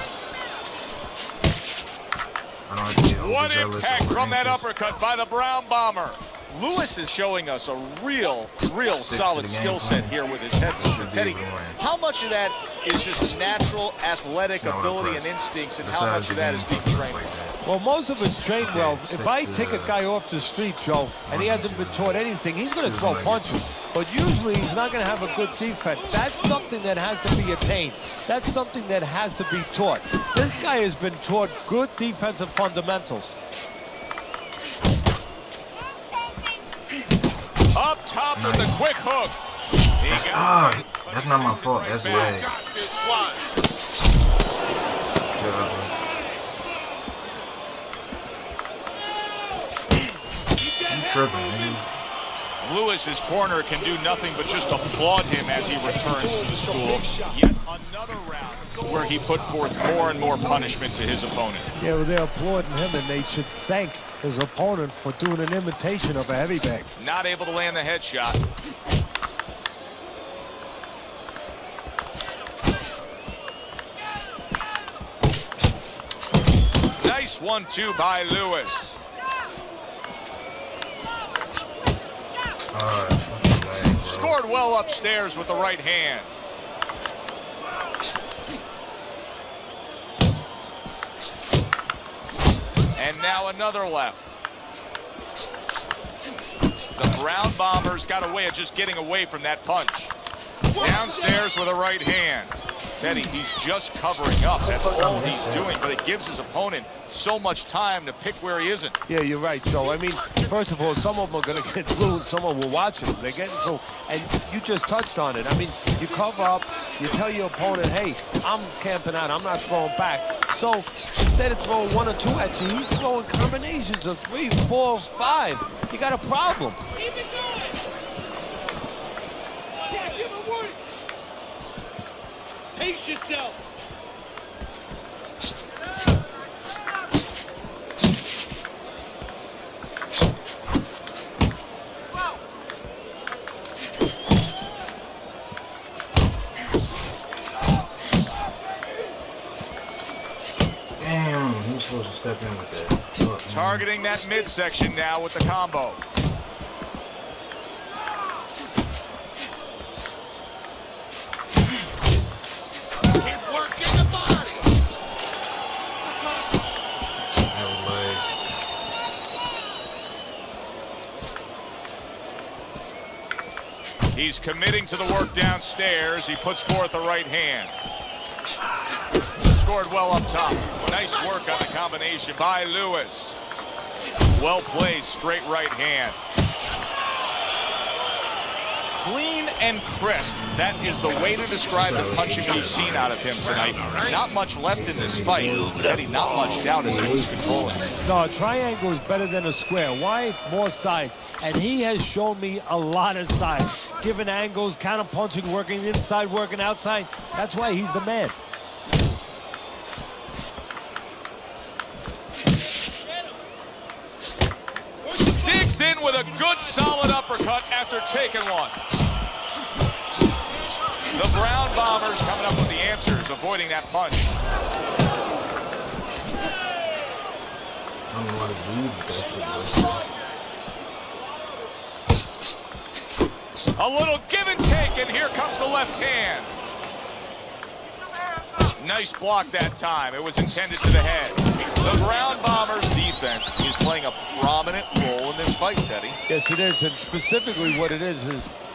I don't have to get What overzealous impact or from that anxious. uppercut by the Brown Bomber. Lewis is showing us a real Stick solid to the game skill set plan. here with his head movement. Should be Teddy, able to win. how much of that is just natural athletic It's not what I ability and pressed. instincts, and how Besides much of that is being getting trained? like that. Well, most of it's trained Okay, well. If stick I to take a guy off the street, Joe, and he hasn't been taught anything, he's going to Choose throw one. punches. But usually he's not going to have a good defense. That's something that has to be attained. That's something that has to be taught. This guy has been taught good defensive fundamentals. Up top with the Nice. quick hook. That's not my fault. That's leg. Got this one. You tripping, nigga. Lewis's corner can do nothing but just applaud him as he returns to the school. Yet another round where he put forth more and more punishment to his opponent. Yeah, well, they're applauding him, and they should thank his opponent for doing an imitation of a heavy bag. Not able to land the headshot. Nice 1-2 by Lewis. Fucking leg, bro. Scored well upstairs with the right hand. And now another left. The Brown Bombers got a way of just getting away from that punch. Downstairs with a right hand. Teddy, he's just covering up. That's all he's doing, but it gives his opponent so much time to pick where he isn't. Yeah, you're right, Joe. I mean, first of all, some of them are going to get through, and some of them will watch them. They're getting through, and you just touched on it. I mean, you cover up, you tell your opponent, hey, I'm camping out, I'm not throwing back. So instead of throwing 1 or 2 at you, he's throwing combinations of 3, 4, 5. You got a problem. Keep it going. Yeah, give him work. Pace yourself. Damn, he's supposed to step in with that. Fuck, man. Targeting that midsection now with the combo. Keep working the body. That was leg. He's committing to the work downstairs. He puts forth a right hand. Scored well up top. Nice work on the combination by Lewis. Well placed, straight right hand. Clean and crisp. That is the way to describe the punching we've seen out of him tonight. Not much left in this fight. Teddy, not much doubt as to who's controlling. No, a triangle is better than a square. Why? More sides. And he has shown me a lot of sides. Given angles, counter punching, working inside, working outside. That's why he's the man. Digs in with a good solid uppercut after taking one. The Brown Bombers coming up with the answers, avoiding that punch. I don't know what to believe with that shit, bro. A little give and take, and here comes the left hand. Nice block that time. It was intended to the head. The Brown Bombers defense is playing a prominent role in this fight, Teddy. Yes, it is, and specifically what it is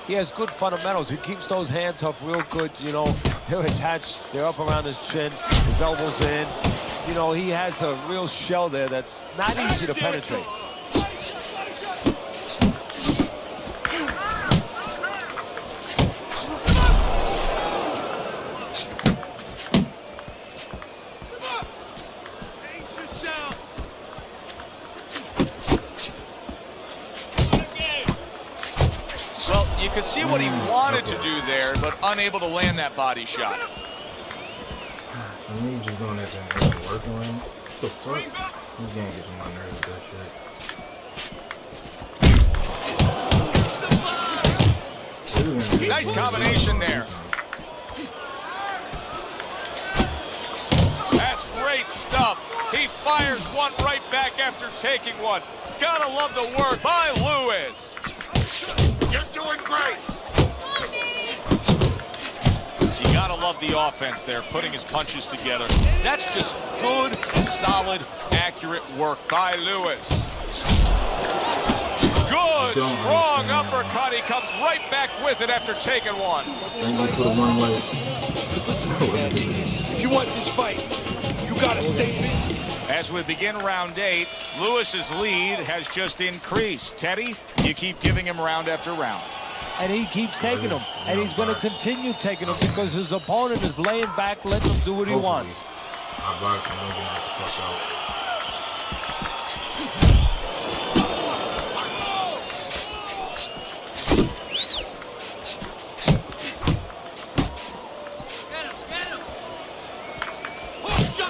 he has good fundamentals. He keeps those hands up real good, you know. They're attached, they're up around his chin, his elbows in. You know, he has a real shell there that's not easy to penetrate. Well, you could see what he wanted to do there, but unable to land that body shot. So me just going at that and working right now. What the fuck? This game gets on my nerves with that shit. Nice combination there. That's great stuff. He fires one right back after taking one. Gotta love the work by Lewis. You're doing great. You gotta love the offense there, putting his punches together. That's just good, solid, accurate work by Lewis. Good, strong uppercut. He comes right back with it after taking one. Thank you for the one way. Listen, man, if you want this fight, you gotta stay big. As we begin round 8, Lewis's lead has just increased. Teddy, you keep giving him round after round. And he keeps taking them, and he's going to continue taking them because his opponent is laying back, letting him do what he wants. My boxing don't get the fuck out.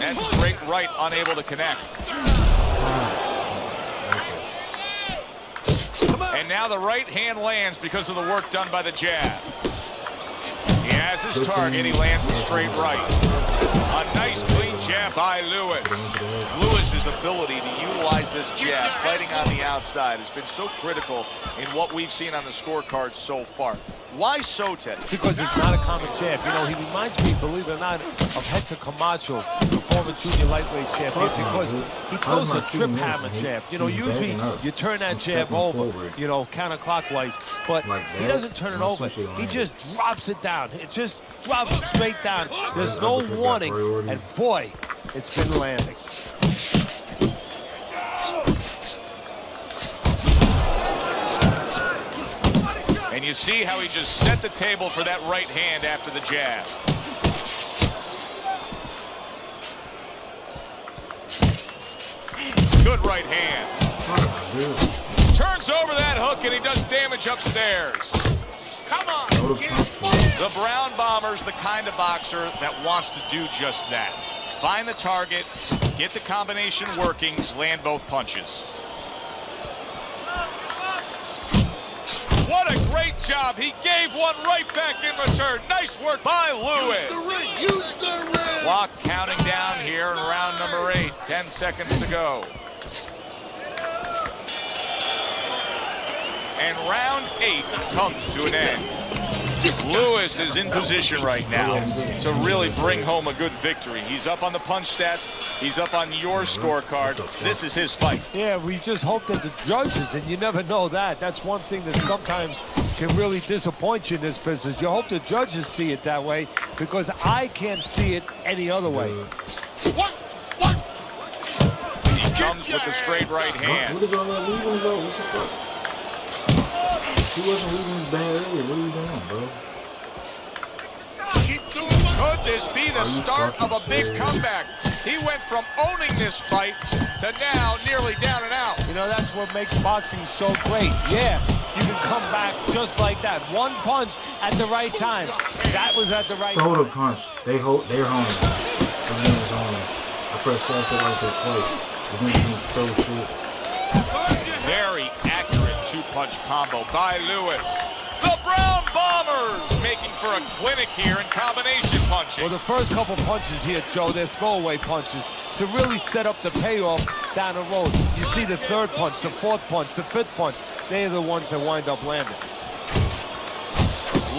That's a great right, unable to connect. And now the right hand lands because of the work done by the jab. He has his target. He lands a straight right. A nice clean jab by Lewis. Lewis's ability to utilize this jab, fighting on the outside, has been so critical in what we've seen on the scorecard so far. Why so, Teddy? Because it's not a common jab. You know, he reminds me, believe it or not, of Hector Camacho, the former junior lightweight champion, because he throws a trip hammer jab. You know, usually you turn that jab over, you know, counterclockwise, but he doesn't turn it over. He just drops it down. It just drops it straight down. There's no warning, and boy, it's been landing. And you see how he just set the table for that right hand after the jab. Good right hand. Turns over that hook and he does damage upstairs. Come on, kid. The Brown Bomber's the kind of boxer that wants to do just that. Find the target, get the combination working, land both punches. What a great job. He gave one right back in return. Nice work by Lewis. Use the ring. Clock counting down here in round number 8. 10 seconds to go. And round 8 comes to an end. Lewis is in position right now to really bring home a good victory. He's up on the punch stats. He's up on your scorecard. This is his fight. Yeah, we just hope that the judges, and you never know that. That's one thing that sometimes can really disappoint you in this business. You hope the judges see it that way, because I can't see it any other way. What? He comes with the straight right hand. What is all that leaving, bro? What the fuck? He wasn't leaving his band earlier. What are you doing, bro? Could this be the start of a big comeback? He went from owning this fight to now nearly down and out. You know, that's what makes boxing so great. Yeah, you can come back just like that. One punch at the right time. That was at the right time. Throw the punch. They're home. His name is home. I pressed salsa right there twice. His name can throw shit. Very accurate two-punch combo by Lewis. The Brown Bombers making for a clinic here in combination punching. Well, the first couple punches here, Joe, they're throwaway punches to really set up the payoff down the road. You see the third punch, the fourth punch, the fifth punch. They're the ones that wind up landing.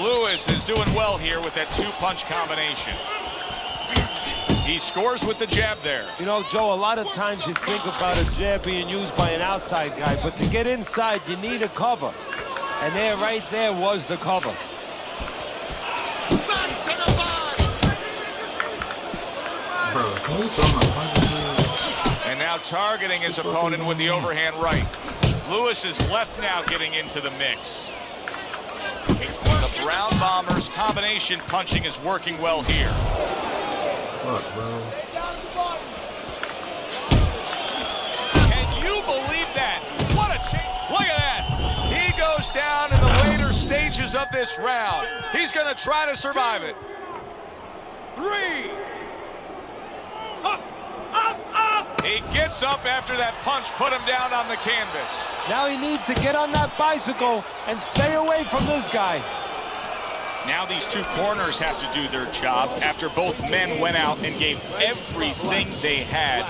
Lewis is doing well here with that two-punch combination. He scores with the jab there. You know, Joe, a lot of times you think about a jab being used by an outside guy, but to get inside, you need a cover. And there, right there, was the cover. And now targeting his opponent with the overhand right. Lewis is left now getting into the mix. The Brown Bombers combination punching is working well here. Fuck, bro. Can you believe that? What a change. Look at that. He goes down in the later stages stages of this round. He's going to try to survive it. 3. He gets up after that punch put him down on the canvas. Now he needs to get on that bicycle and stay away from this guy. Now these two corners have to do their job after both men went out and gave everything they had.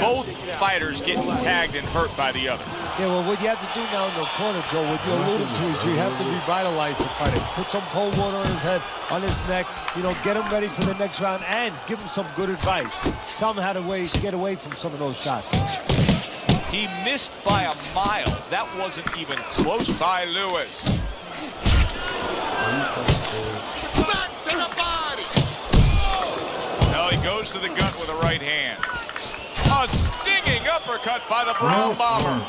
Both fighters getting tagged and hurt by the other. Yeah, well, what you have to do now in the corner, Joe, what you alluded to is you have to revitalize the fighter. Put some cold water on his head, on his neck, you know, get him ready for the next round and give him some good advice. Tell him how to get away from some of those shots. He missed by a mile. That wasn't even close by Lewis. Back to the body. No, he goes to the gut with a right hand. A stinging uppercut by the Brown Bomber.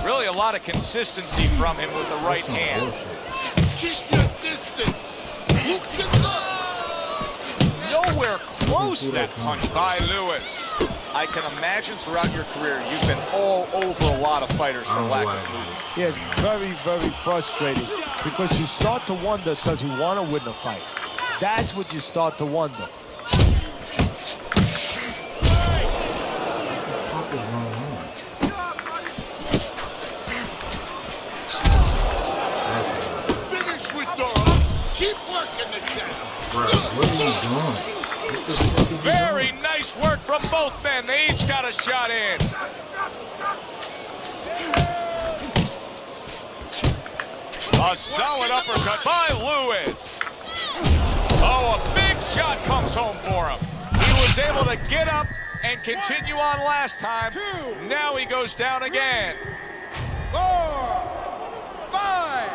Really a lot of consistency from him with the right hand. Keep your distance. Look at that. Nowhere close that punch by Lewis. I can imagine throughout your career you've been all over a lot of fighters for lack of movement. Yeah, it's very, very frustrating because you start to wonder, does he want to win the fight? That's what you start to wonder. Finish with dog. Keep working the jab. Bro, what are you doing? What the fuck is he Very doing? nice work from both men. They each got a shot in. A solid uppercut by Lewis. Oh, a big shot comes home for him. He was able to get up and continue on last time. Now he goes down again. 4, 5.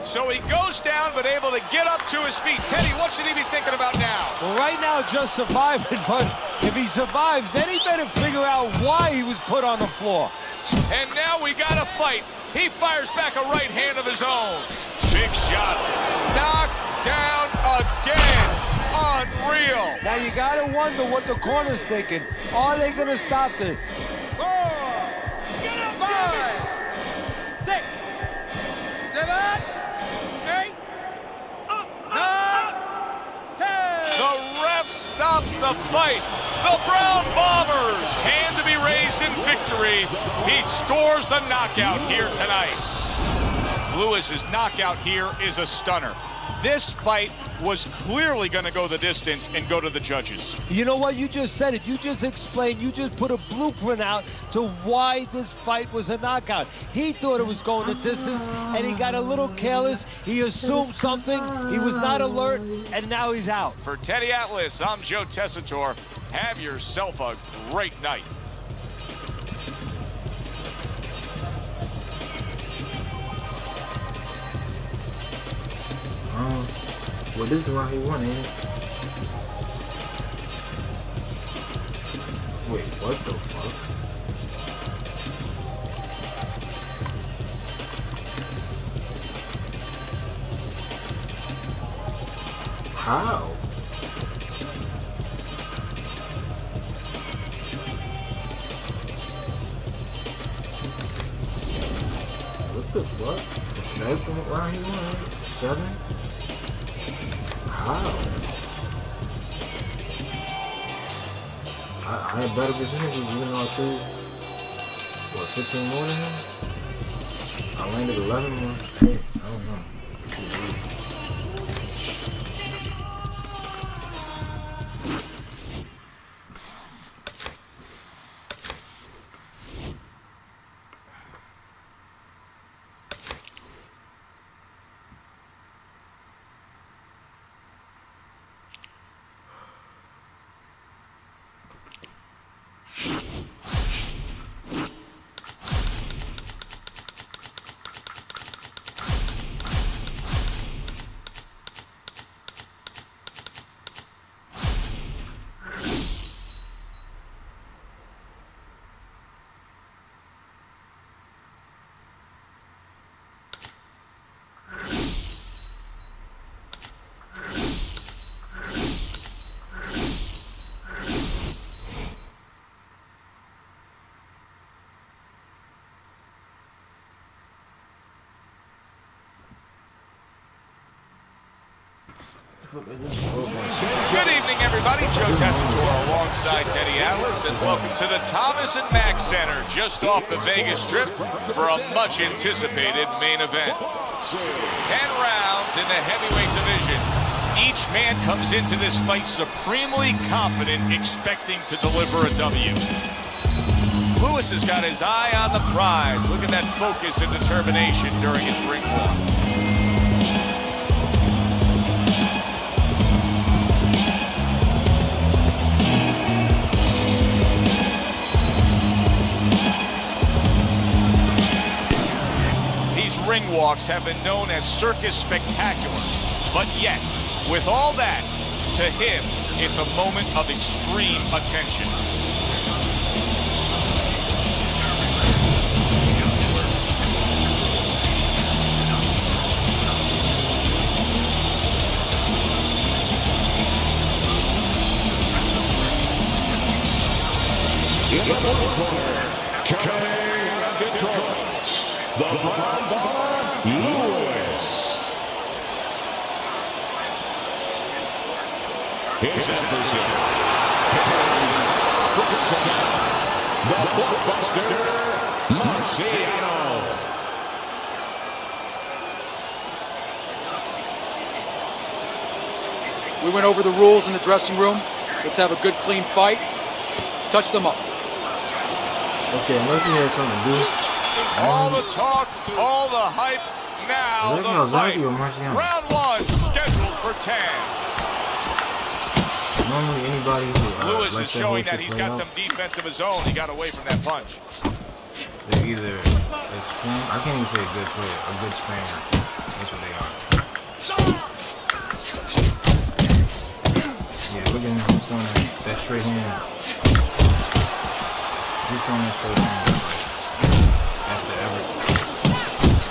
So he goes down, but able to get up to his feet. Teddy, what should he be thinking about now? Well, right now, just surviving, but if he survives, then he better figure out why he was put on the floor. And now we got a fight. He fires back a right hand of his own. Big shot. Knocked down again. Unreal. Now you gotta wonder what the corner's thinking. Are they gonna stop this? 4, 5, 6, 7, 8, 9, 10. The ref stops the fight. The Brown Bombers, hand to be raised in victory. He scores the knockout here tonight. Lewis's knockout here is a stunner. This fight was clearly going to go the distance and go to the judges. You know what? You just said it. You just explained. You just put a blueprint out to why this fight was a knockout. He thought it was going the distance, and he got a little careless. He assumed something. He was not alert, and now he's out. For Teddy Atlas, I'm Joe Tessitore. Have yourself a great night. Well, this is the round he won, ain't it? Wait, what the fuck? How? What the fuck? That's the round he won, right? 7? How? I had better percentages even though I threw, what, 15 more than him? I landed 11 more. I don't know. fuck is this program? Good evening, everybody. Joe Tessitore alongside Teddy Atlas, and welcome to the Thomas and Mack Center, just off the Vegas Strip, for a much-anticipated main event. 10 rounds in the heavyweight division. Each man comes into this fight supremely confident, expecting to deliver a W. Lewis has got his eye on the prize. Look at that focus and determination during his ring walk. These ring walks have been known as circus spectaculars, but yet, with all that, to him, it's a moment of extreme attention. In the corner, carrying Detroit, the Bomber Lewis. His adversary, the blockbuster Marciano. We went over the rules in the dressing room. Let's have a good, clean fight. Touch them up. Okay, unless he has something to do. All the talk, all the hype, now the fight. Round 1, scheduled for 10. Normally anybody who Lewis is showing that he's got some defense of his own. He got away from that punch. They're either a spin, I can't even say a good player, a good spinner. That's what they are. Yeah, look at him. He's throwing that straight hand. He's throwing that straight hand. After everything.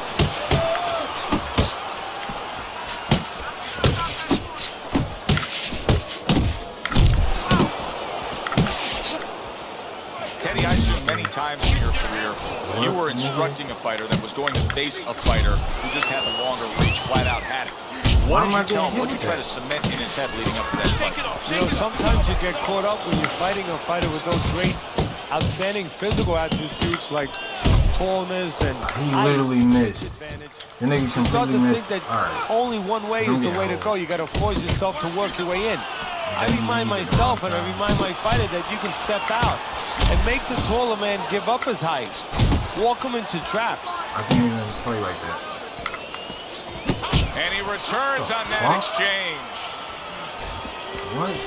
Teddy, I've seen many times in your career, you were instructing a fighter that was going to face a fighter who just had the longer reach, flat out had it. What did you tell him? What did you try to cement in his head leading up to that fight? You know, sometimes you get caught up when you're fighting a fighter with those great, outstanding physical attributes like tallness and he literally missed. The nigga completely missed. That only one way is the way to go. You got to force yourself to work your way in. I remind myself and I remind my fighter that you can step out and make the taller man give up his height. Walk him into traps. I can't even play like that. And he returns on that exchange. What?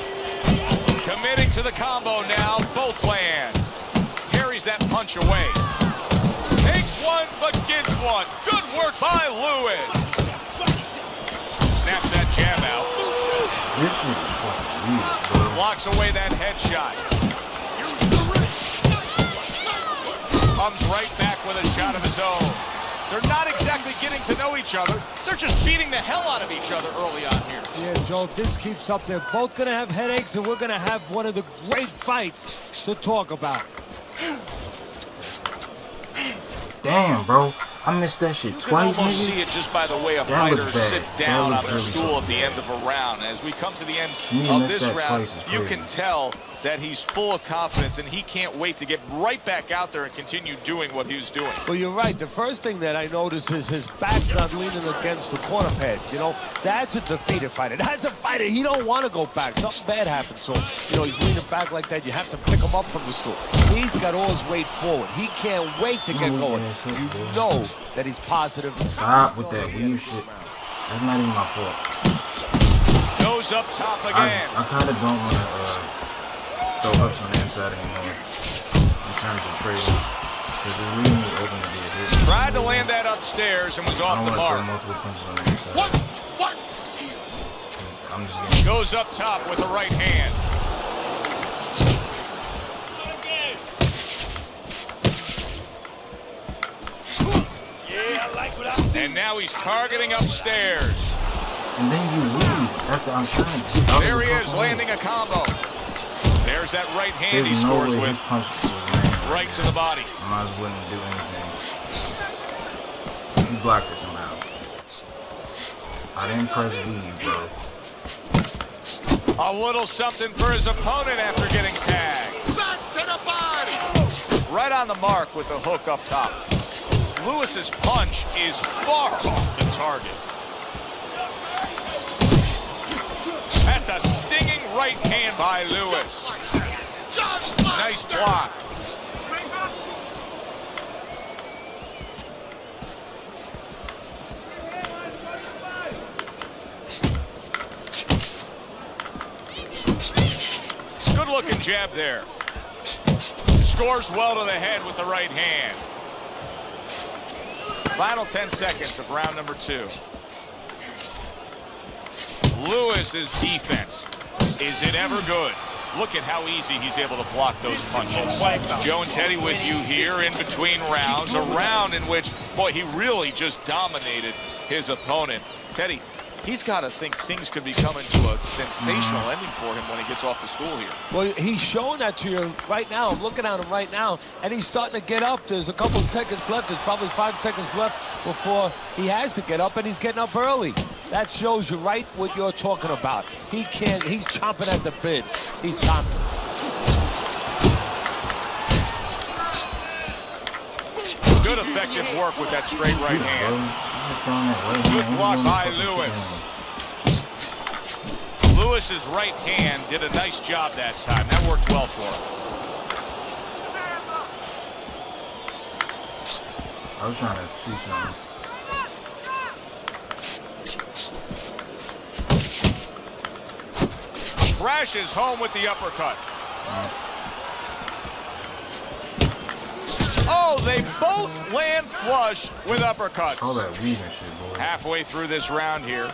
Committing to the combo now, both land. Carries that punch away. Takes one, but gives one. Good work by Lewis. Snaps that jab out. This shit is fucking weird, bro. Blocks away that headshot. Comes right back with a shot of his own. They're not exactly getting to know each other. They're just beating the hell out of each other early on here. Yeah, Joe, if this keeps up, they're both going to have headaches, and we're going to have one of the great fights to talk about. Damn, bro. I missed that shit twice, You can almost nigga. see it just by the way a That fighter looks bad. sits down That on looks their really stool at the fucking end of a round. As we come to the end Me to of miss this that round, twice is you crazy. can tell that he's full of confidence, and he can't wait to get right back out there and continue doing what he was doing. Well, you're right. The first thing that I noticed is his back's not leaning against the corner pad. You know, that's a defeated fighter. That's a fighter. He don't want to go back. Something bad happens to him. You know, he's leaning back like that. You have to pick him up from the stool. He's got all his weight forward. He can't wait to get going. You know that he's positive. Stop with that weird shit. That's not even my fault. Goes up top again. I kind of don't want to throw ups on the inside anymore in terms of trading, because it's leaving me open to get hit. Tried to land that upstairs and was off the I mark. don't want to throw multiple punches on the inside. I'm just getting... Goes up top with the right hand. And now he's targeting upstairs. And then you leave after I'm trying to get out There of he the is, fucking landing way. a combo. There's that right hand There's he no scores way with. his punches will land Right to the body. I'm not as willing to do anything. He blocked it somehow. I didn't press leave, bro. A little something for his opponent after getting tagged. Back to the body. Right on the mark with the hook up top. Lewis's punch is far off the target. That's a stinging right hand by Lewis. Nice block. Good looking jab there. Scores well to the head with the right hand. Final 10 seconds of round number 2. Lewis's defense. Is it ever good? Look at how easy he's able to block those punches. Joe and Teddy with you here in between rounds. A round in which, boy, he really just dominated his opponent. Teddy, he's got to think things could be coming to a sensational ending for him when he gets off the stool here. Well, he's showing that to you right now. I'm looking at him right now, and he's starting to get up. There's a couple seconds left. There's probably 5 seconds left before he has to get up, and he's getting up early. That shows you right what you're talking about. He's chomping at the bit. He's confident. Good effective work with that straight right hand. Good block by Lewis. Lewis's right hand did a nice job that time. That worked well for him. I was trying to see something. Crashes home with the uppercut. Oh, they both land flush with uppercuts. All that weaving shit, boy. Halfway through this round here.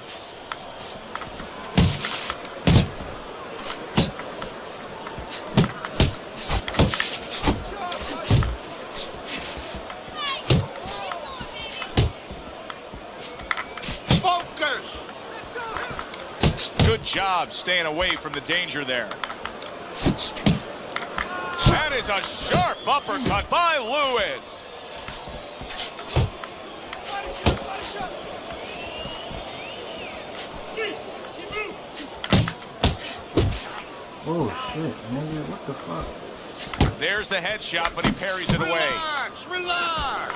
Focus. Good job staying away from the danger there. That is a sharp uppercut by Lewis. Oh shit, nigga, what the fuck? There's the headshot, but he parries it away. Relax, relax.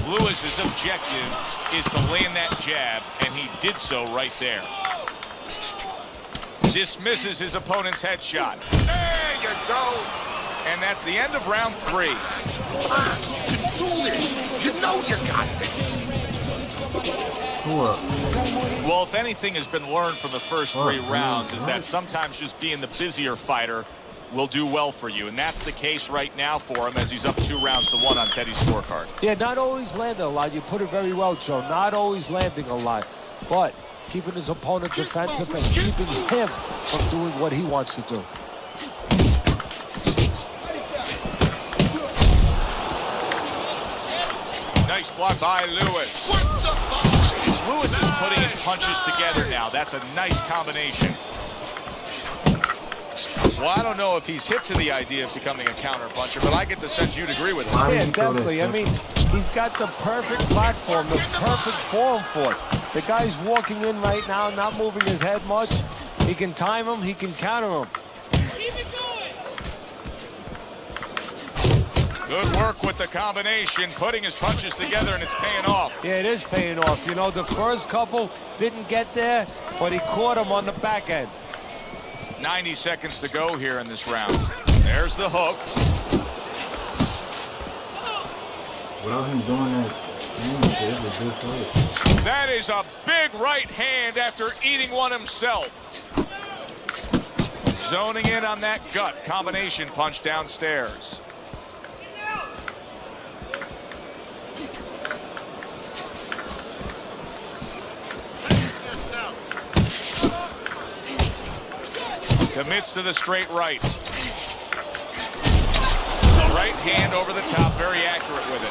Lewis's objective is to land that jab, and he did so right there. Dismisses his opponent's headshot. There you go. And that's the end of round 3. You can do this. You know you got it. Who up? Well, if anything has been learned from the first 3 rounds is that sometimes just being the busier fighter will do well for you, and that's the case right now for him as he's up 2-1 on Teddy's scorecard. Yeah, not always landing a lot. You put it very well, Joe. Not always landing a lot, but keeping his opponent defensive and keeping him from doing what he wants to do. Nice block by Lewis. Lewis is putting his punches together now. That's a nice combination. Well, I don't know if he's hip to the idea of becoming a counter-puncher, but I get the sense you'd agree with him. Yeah, definitely. I mean, he's got the perfect platform, the perfect form for it. The guy's walking in right now, not moving his head much. He can time him, he can counter him. Good work with the combination, putting his punches together, and it's paying off. Yeah, it is paying off. You know, the first couple didn't get there, but he caught him on the back end. 90 seconds to go here in this round. There's the hook. Without him doing that standing shit, it's a good fight. That is a big right hand after eating one himself. Zoning in on that gut combination punch downstairs. Commits to the straight right. The right hand over the top, very accurate with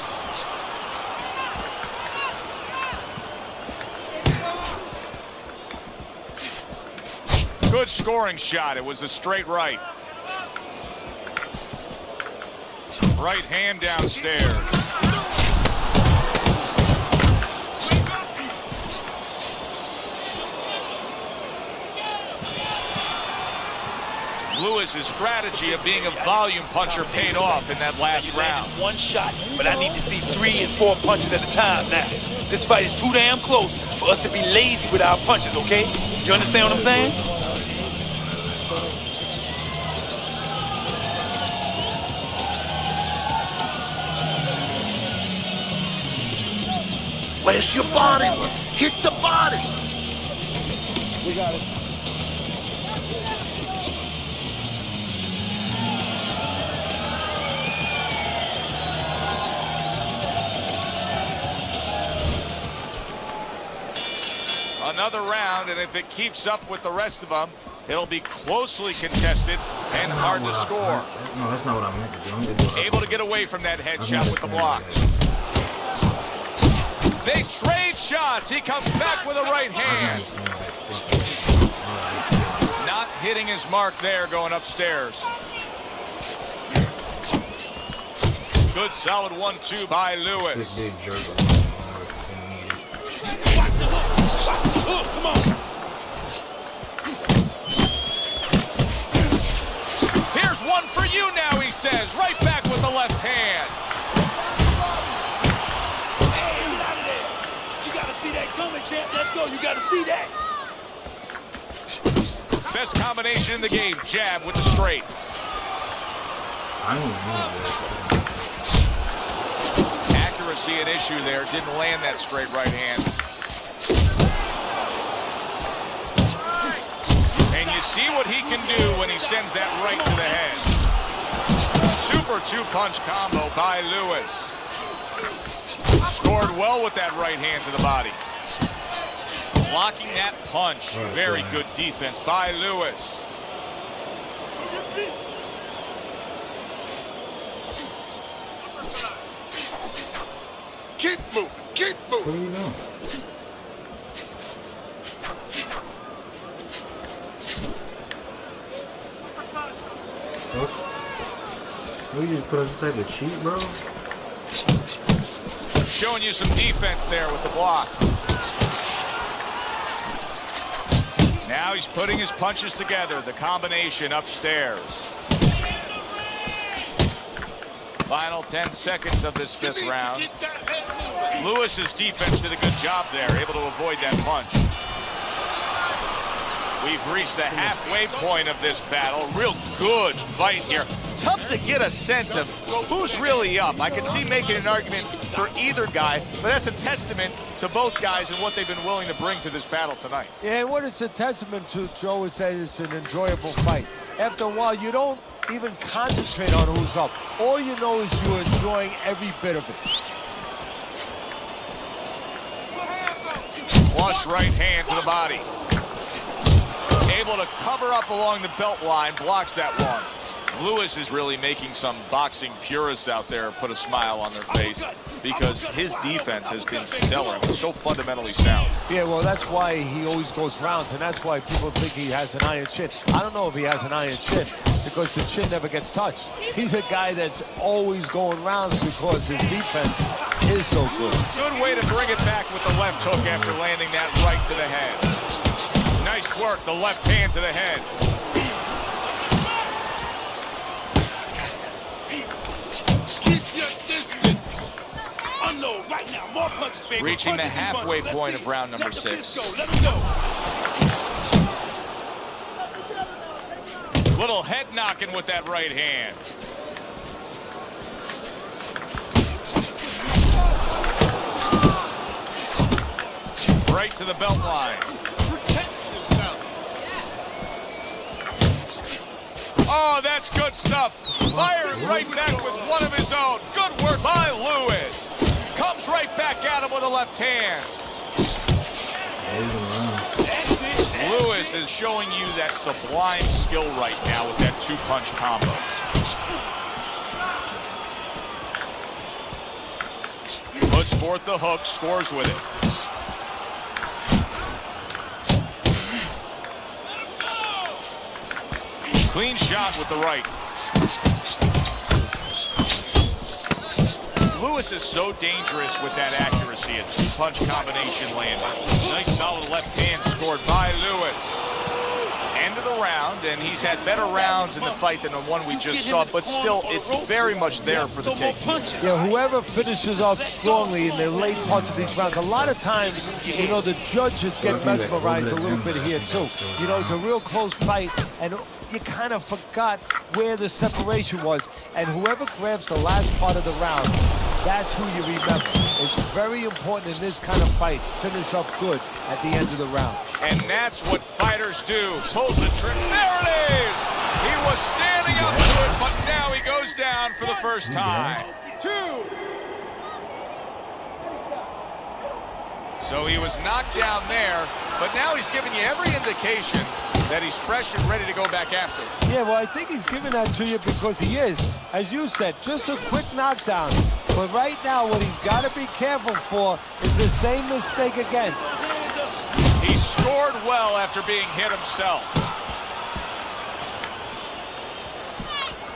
it. Good scoring shot. It was a straight right. Right hand downstairs. Lewis's strategy of being a volume puncher paid off in that last round. One shot, but I need to see 3 and 4 punches at a time now. This fight is too damn close for us to be lazy with our punches, okay? You understand what I'm saying? Where's your body? Hit the body. We got it. Another round, and if it keeps up with the rest of them, it'll be closely contested and hard to score. No, that's not what I meant to do. I'm gonna do Able to get away from that headshot with the block. They trade shots. He comes back with a right hand. Not hitting his mark there going upstairs. Good solid 1-2 by Lewis. This big jerk. Come on. Here's one for you now, he says. Right back with the left hand. Hey, get out of there. You gotta see that coming, champ. Let's go. You gotta see that. Best combination in the game. Jab with the straight. I don't know. Accuracy an issue there. Didn't land that straight right hand. And you see what he can do when he sends that right to the head. Super 2-punch combo by Lewis. Scored well with that right hand to the body. Blocking that punch. Very good defense by Lewis. Keep moving. Keep What are moving. you doing? What, you just put us type of cheat, bro? Showing you some defense there with the block. Now he's putting his punches together. The combination upstairs. Final 10 seconds of this 5th round. Lewis's defense did a good job there, able to avoid that punch. We've reached the halfway point of this battle. Real good fight here. Tough to get a sense of who's really up. I could see making an argument for either guy, but that's a testament to both guys and what they've been willing to bring to this battle tonight. Yeah, and what it's a testament to, Joe, is that it's an enjoyable fight. After a while, you don't even concentrate on who's up. All you know is you're enjoying every bit of it. Flush right hand to the body. Able to cover up along the belt line, blocks that one. Lewis is really making some boxing purists out there put a smile on their face because his defense has been stellar. It's so fundamentally sound. Yeah, well, that's why he always goes rounds, and that's why people think he has an iron chin. I don't know if he has an iron chin because the chin never gets touched. He's a guy that's always going rounds because his defense is so good. Good way to bring it back with the left hook after landing that right to the head. Nice work, the left hand to the head. Right now, more punches, baby. Reaching the Punches and halfway punches. point Let's of round number see. Let the 6. fist go. Let him go. Little head knocking with that right hand. Right to the belt line. Oh, that's good stuff. Firing right back with one of his own. Good work by Lewis. Comes right back at him with a left hand. Lewis is showing you that sublime skill right now with that 2-punch combo. Puts forth the hook, scores with it. Clean shot with the right. Lewis is so dangerous with that accuracy. A two-punch combination landing. Nice solid left hand scored by Lewis. End of the round, and he's had better rounds in the fight than the one we just saw, but still, it's very much there for the take. Yeah, whoever finishes off strongly in the late parts of these rounds, a lot of times, you know, the judges get mesmerized a little bit here, too. You know, it's a real close fight, and you kind of forgot where the separation was, and whoever grabs the last part of the round, that's who you remember. It's very important in this kind of fight, finish up good at the end of the round. And that's what fighters do. Pulls the trigger. There it is! He was standing up to it, but now he goes down for the first time. So he was knocked down there, but now he's giving you every indication that he's fresh and ready to go back after it. Yeah, well, I think he's giving that to you because he is, as you said, just a quick knockdown. But right now, what he's got to be careful for is the same mistake again. He scored well after being hit himself.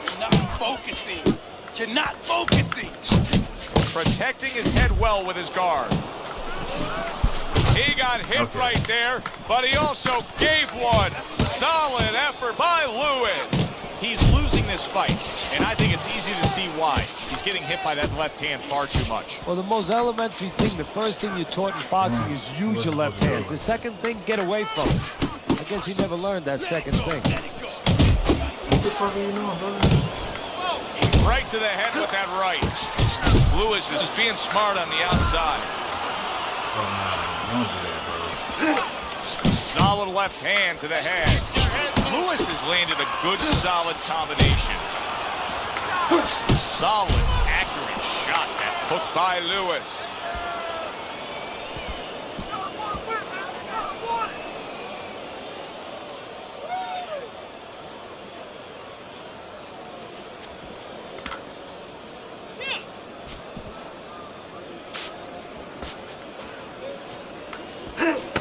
You're not focusing. You're not focusing. Protecting his head well with his guard. He got hit right there, but he also gave one. Solid effort by Lewis. He's losing this fight, and I think it's easy to see why. He's getting hit by that left hand far too much. Well, the most elementary thing, the first thing you're taught in boxing is use your left hand. The second thing, get away from it. I guess he never learned that second thing. What the fuck are you doing, brother? Right to the head with that right. Lewis is just being smart on the outside. Oh, no, don't do that, bro. Solid left hand to the head. Lewis has landed a good, solid combination. Solid, accurate shot. That hook by Lewis.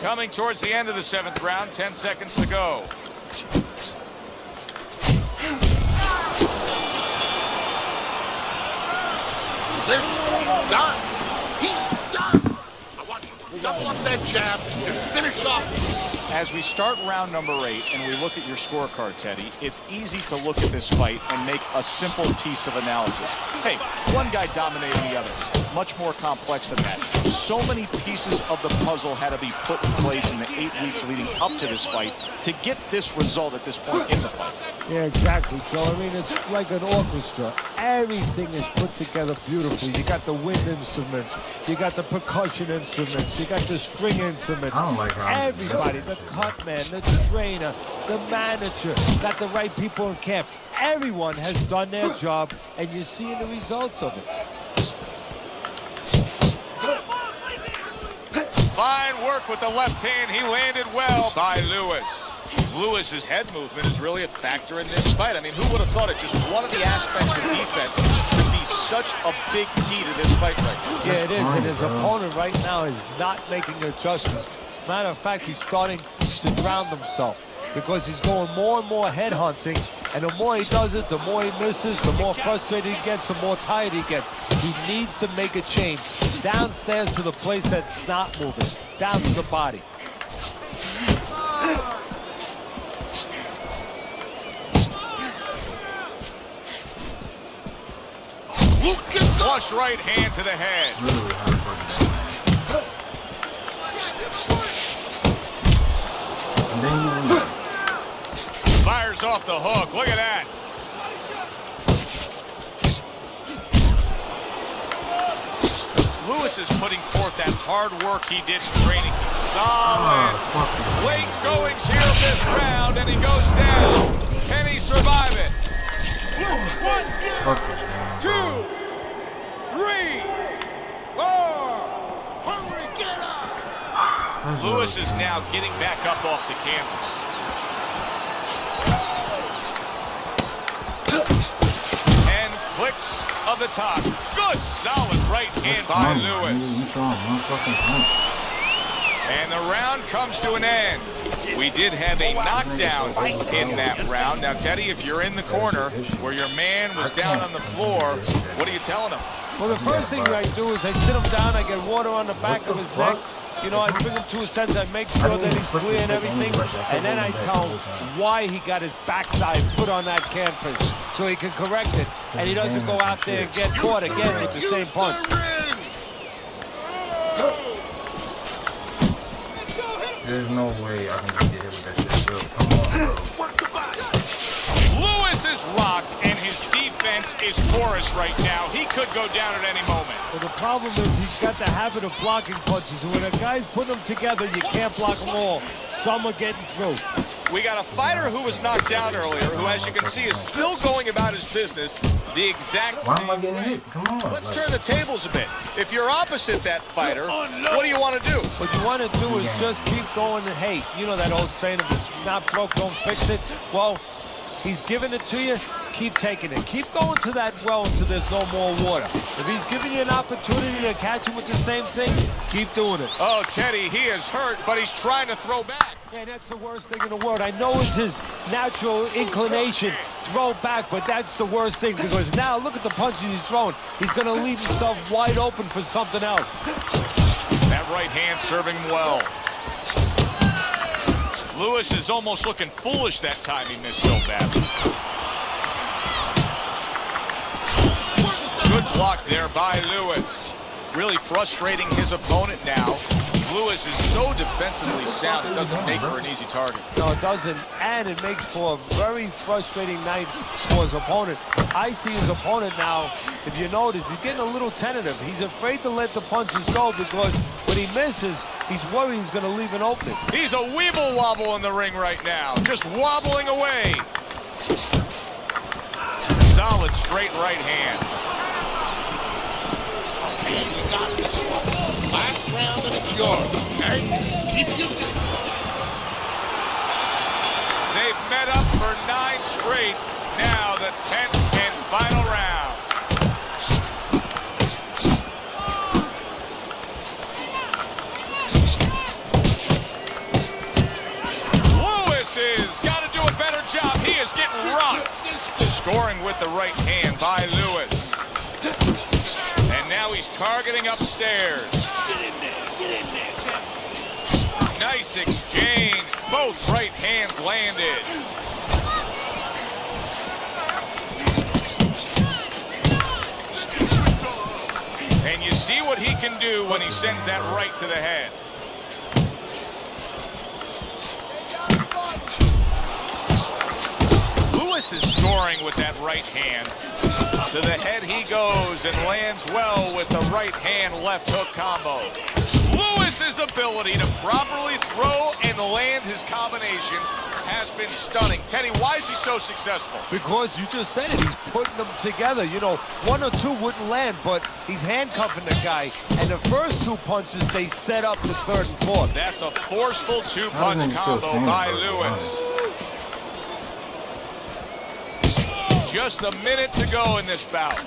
Coming towards the end of the 7th round, 10 seconds to go. Listen, he's done. He's done. I want you to double up that jab and finish off. As we start round number 8 and we look at your scorecard, Teddy, it's easy to look at this fight and make a simple piece of analysis. Hey, one guy dominated the other. Much more complex than that. So many pieces of the puzzle had to be put in place in the 8 weeks leading up to this fight to get this result at this point in the fight. Yeah, exactly, Joe. I mean, it's like an orchestra. Everything is put together beautifully. You got the wind instruments, you got the percussion instruments, you got the string instruments. I don't like how everybody, the cut man, the trainer, the manager, got the right people in camp. Everyone has done their job, and you're seeing the results of it. Fine work with the left hand. He landed well by Lewis. Lewis's head movement is really a factor in this fight. I mean, who would have thought it? Just one of the aspects of defense could be such a big key to this fight right now. Yeah, it is, and his opponent right now is not making adjustments. Matter of fact, he's starting to drown himself because he's going more and more head hunting, and the more he does it, the more he misses, the more frustrated he gets, the more tired he gets. He needs to make a change downstairs to the place that's not moving, down to the body. Flush right hand to the head. And then you Fires off the hook. Look at that. Lewis is putting forth that hard work he did in training. Solid. Late goings here this round, and he goes down. Can he survive it? 1, 2, 3, 4. Hurry, get up. Lewis is now getting back up off the canvas. And clicks of the top. Good, solid right hand by Lewis. And the round comes to an end. We did have a knockdown in that round. Now, Teddy, if you're in the corner where your man was down on the floor, what are you telling him? Well, the first thing I do is I sit him down, I get water on the back of his neck. You know, I bring him to a sense, I make sure that he's clear and everything, and then I tell him why he got his backside put on that canvas so he can correct it, and he doesn't go out there and get caught again with the same punch. There's no way I can just get hit with that shit. Bro, come on, bro. Lewis is rocked, and his defense is porous right now. He could go down at any moment. Well, the problem is he's got the habit of blocking punches. When a guy's putting them together, you can't block them all. Some are getting through. We got a fighter who was knocked down earlier, who, as you can see, is still going about his business the exact Why same am I getting hit? Come on. Let's turn the tables a bit. If you're opposite that fighter, what do you want to do? What you want to do is just keep going. And, hey, you know that old saying, if it's not broke, don't fix it. Well, he's giving it to you. Keep taking it. Keep going to that well until there's no more water. If he's giving you an opportunity to catch him with the same thing, keep doing it. Oh, Teddy, he is hurt, but he's trying to throw back. Yeah, that's the worst thing in the world. I know it's his natural inclination, throw back, but that's the worst thing because now look at the punches he's throwing. He's going to leave himself wide open for something else. That right hand serving well. Lewis is almost looking foolish that time he missed so badly. Good block there by Lewis. Really frustrating his opponent now. Lewis is so defensively sound, it doesn't make for an easy target. No, it doesn't, and it makes for a very frustrating night for his opponent. I see his opponent now, if you notice, he's getting a little tentative. He's afraid to let the punches go because when he misses, he's worried he's going to leave an opening. He's a weeble wobble in the ring right now, just wobbling away. Solid straight right hand. Okay, you got this one. Last round and it's yours, okay? Keep using. They've met up for 9 straight. Now the 10th and final round. Lewis has got to do a better job. He is getting rocked. Scoring with the right hand by Lewis. And now he's targeting upstairs. Get in there, champ. Nice exchange. Both right hands landed. And you see what he can do when he sends that right to the head. Lewis is scoring with that right hand. To the head he goes and lands well with the right hand left hook combo. Lewis's ability to properly throw and land his combinations has been stunning. Teddy, why is he so successful? Because you just said it, he's putting them together. You know, 1 or 2 wouldn't land, but he's handcuffing the guy. And the first 2 punches, they set up the 3rd and 4th. That's a forceful 2-punch combo by Lewis. Just a minute to go in this bout.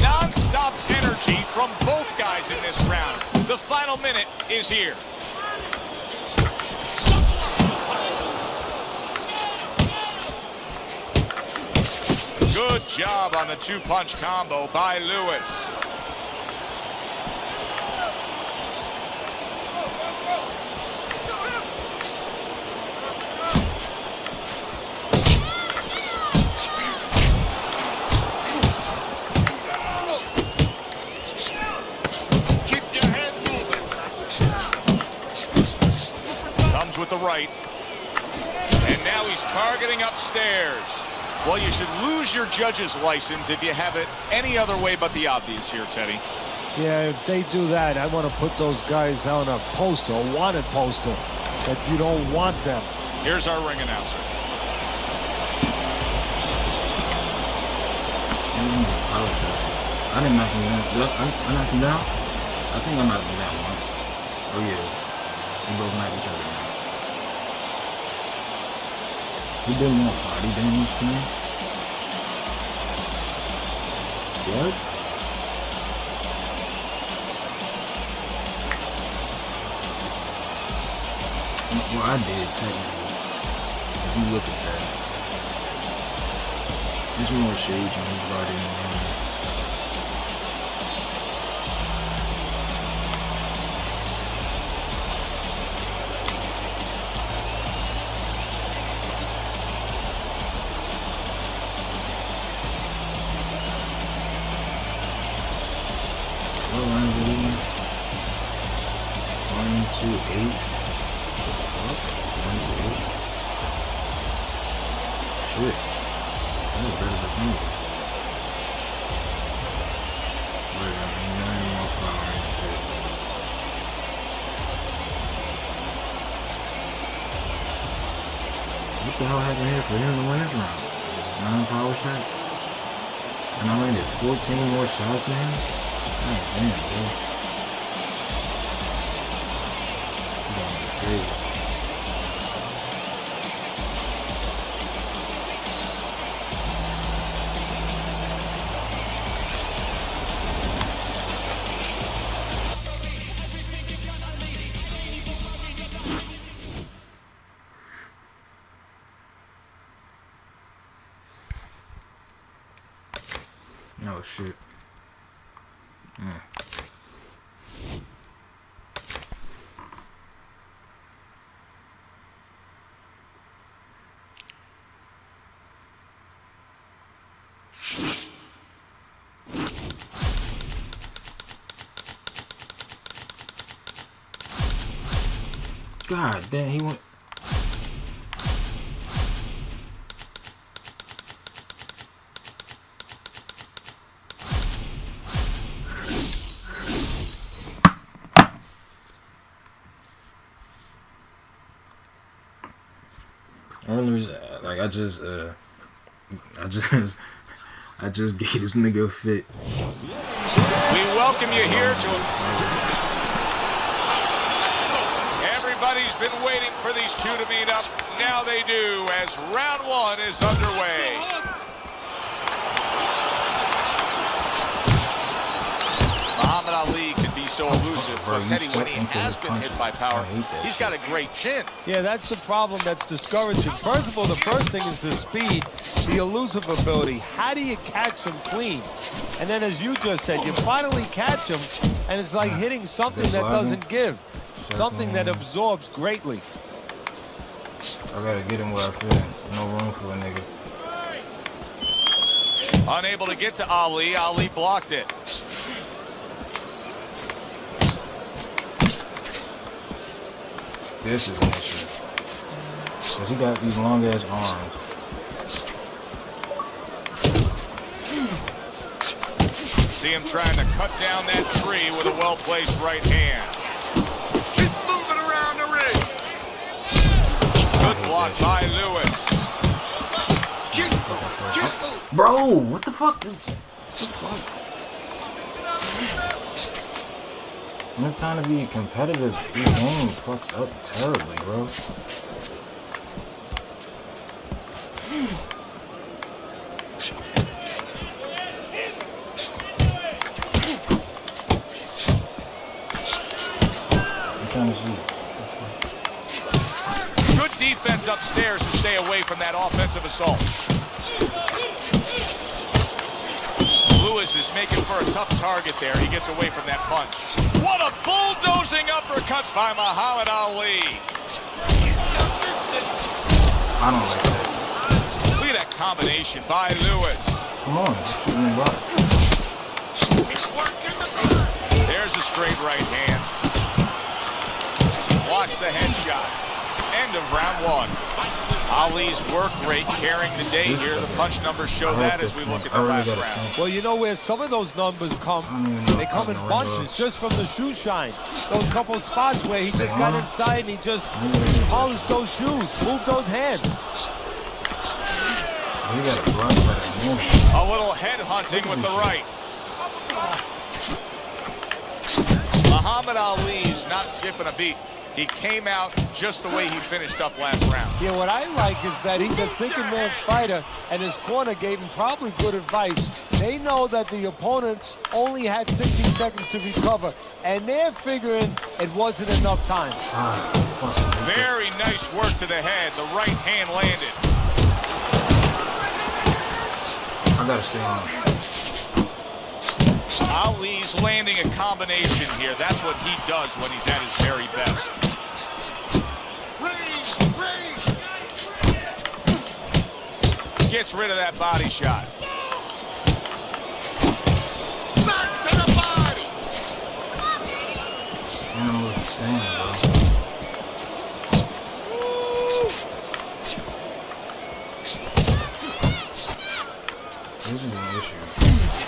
Non-stop energy from both guys in this round. The final minute is here. Good job on the 2-punch combo by Lewis. With the right, and now he's targeting upstairs. Well, you should lose your judge's license if you have it any other way but the obvious here, Teddy. Yeah, if they do that, I want to put those guys on a poster, a wanted poster, that you don't want them. Here's our ring announcer. I didn't knock him down. I knocked him down? I think I knocked him down once. Oh yeah. We both knocked each other down. He didn't want body damage to me. What? Well, I did technically. If you look at that, there's more shades on his body than mine. What line is it in? 1, 2, 8. What? 1, 2, 8. Shit. That was better than me. Wait, I mean, 9 more power and shit. What the hell happened here for him to win this round? 9 power shots? And I landed 14 more shots than him? Oh, damn, bro. That's crazy. Oh shit. God damn, he went. Only reason, like, I just gave this nigga a fit. We welcome you here to. Everybody's been waiting for these two to meet up. Now they do, as round one is underway. Muhammad Ali can be so elusive, but Teddy, when he has been hit by power, he's got a great chin. Yeah, that's the problem that's discouraging. First of all, the first thing is the speed, the elusive ability. How do you catch him clean? And then, as you just said, you finally catch him, and it's like hitting something that doesn't give, something that absorbs greatly. I gotta get him where I feel. No room for a nigga. Unable to get to Ali. Ali blocked it. This is an issue. Because he got these long ass arms. See him trying to cut down that tree with a well-placed right hand. Keep moving around the ring. Good block by Lewis. Keep moving. Bro, what the fuck is... What the fuck? When it's time to be competitive, this game fucks up terribly, bro. I'm trying to see. Good defense upstairs to stay away from that offensive assault. Lewis is making for a tough target there. He gets away from that punch. What a bulldozing uppercut by Muhammad Ali. I don't like that. Look at that combination by Lewis. Come on, shoot me right. There's a straight right hand. Blocks the headshot. End of round one. Ali's work rate carrying the day here. The punch numbers show that as we look at the last round. Well, you know where some of those numbers come? They come in bunches just from the shoe shine. Those couple spots where he just got inside and he just polished those shoes, moved those hands. A little head hunting with the right. Muhammad Ali's not skipping a beat. He came out just the way he finished up last round. Yeah, what I like is that he's a thinking man fighter, and his corner gave him probably good advice. They know that the opponent only had 60 seconds to recover, and they're figuring it wasn't enough time. Very nice work to the head. The right hand landed. I gotta stay on. Ali's landing a combination here. That's what he does when he's at his very best. Gets rid of that body shot. Back to the body. Animals are staying, bro. This is an issue.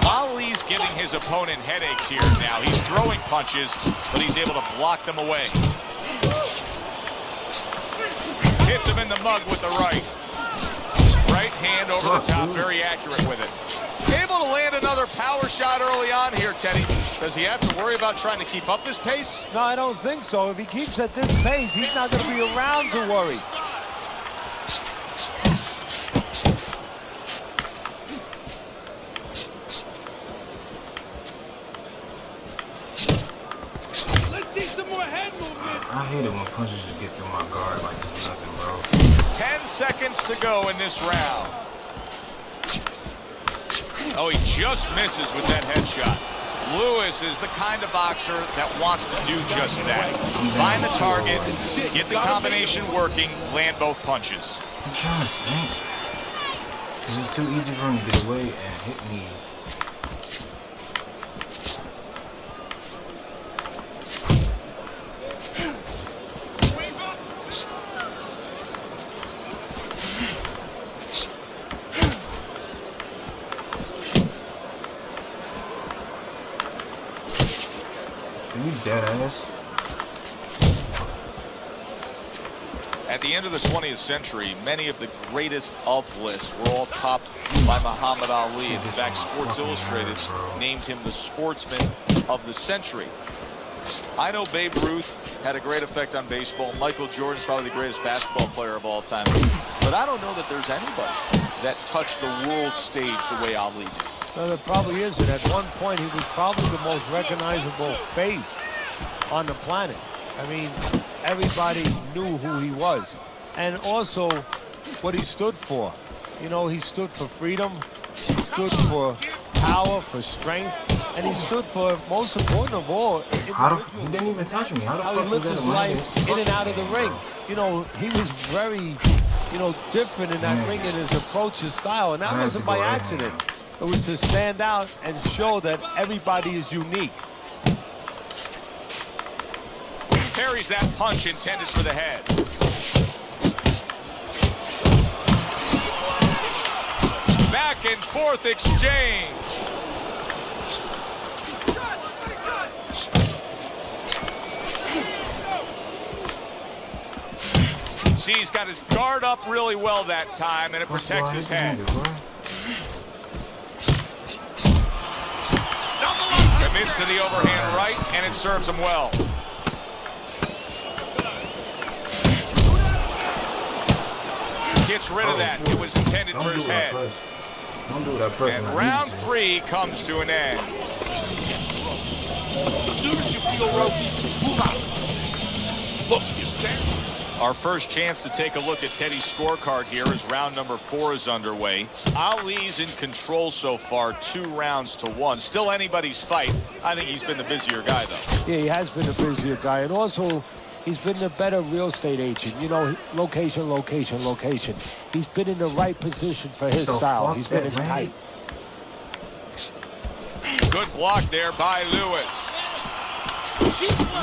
Ali's giving his opponent headaches here now. He's throwing punches, but he's able to block them away. Hits him in the mug with the right. Right hand over the top, very accurate with it. Able to land another power shot early on here, Teddy. Does he have to worry about trying to keep up this pace? No, I don't think so. If he keeps at this pace, he's not going to be around to worry. Let's see some more head movement. I hate it when punches just get through my guard like it's nothing, bro. 10 seconds to go in this round. Oh, he just misses with that headshot. Lewis is the kind of boxer that wants to do just that. Find the target, get the combination working, land both punches. I'm trying to think. Because it's too easy for him to get away and hit me. Are you dead ass? At the end of the 20th century, many of the greatest of lists were all topped by Muhammad Ali. In fact, Sports Illustrated named him the sportsman of the century. I know Babe Ruth had a great effect on baseball. Michael Jordan's probably the greatest basketball player of all time. But I don't know that there's anybody that touched the world stage the way Ali did. No, there probably isn't. At one point, he was probably the most recognizable face on the planet. I mean, everybody knew who he was. And also, what he stood for. You know, he stood for freedom. He stood for power, for strength. And he stood for, most important of all, he didn't even touch me. How he lived his life in and out of the ring. You know, he was very, you know, different in that ring in his approach, his style. And that wasn't by accident. It was to stand out and show that everybody is unique. Parries that punch intended for the head. Back and forth exchange. See, he's got his guard up really well that time, and it protects his head. Commits to the overhand right, and it serves him well. Gets rid of that. It was intended for his head. Don't do that press. And round 3 comes to an end. As soon as you feel ropey, move out. Look, you stand. Our first chance to take a look at Teddy's scorecard here as round number 4 is underway. Ali's in control so far, 2 rounds to 1. Still anybody's fight. I think he's been the busier guy, though. Yeah, he has been the busier guy. And also, he's been the better real estate agent. You know, location, location, location. He's been in the right position for his style. He's been in tight. Good block there by Lewis.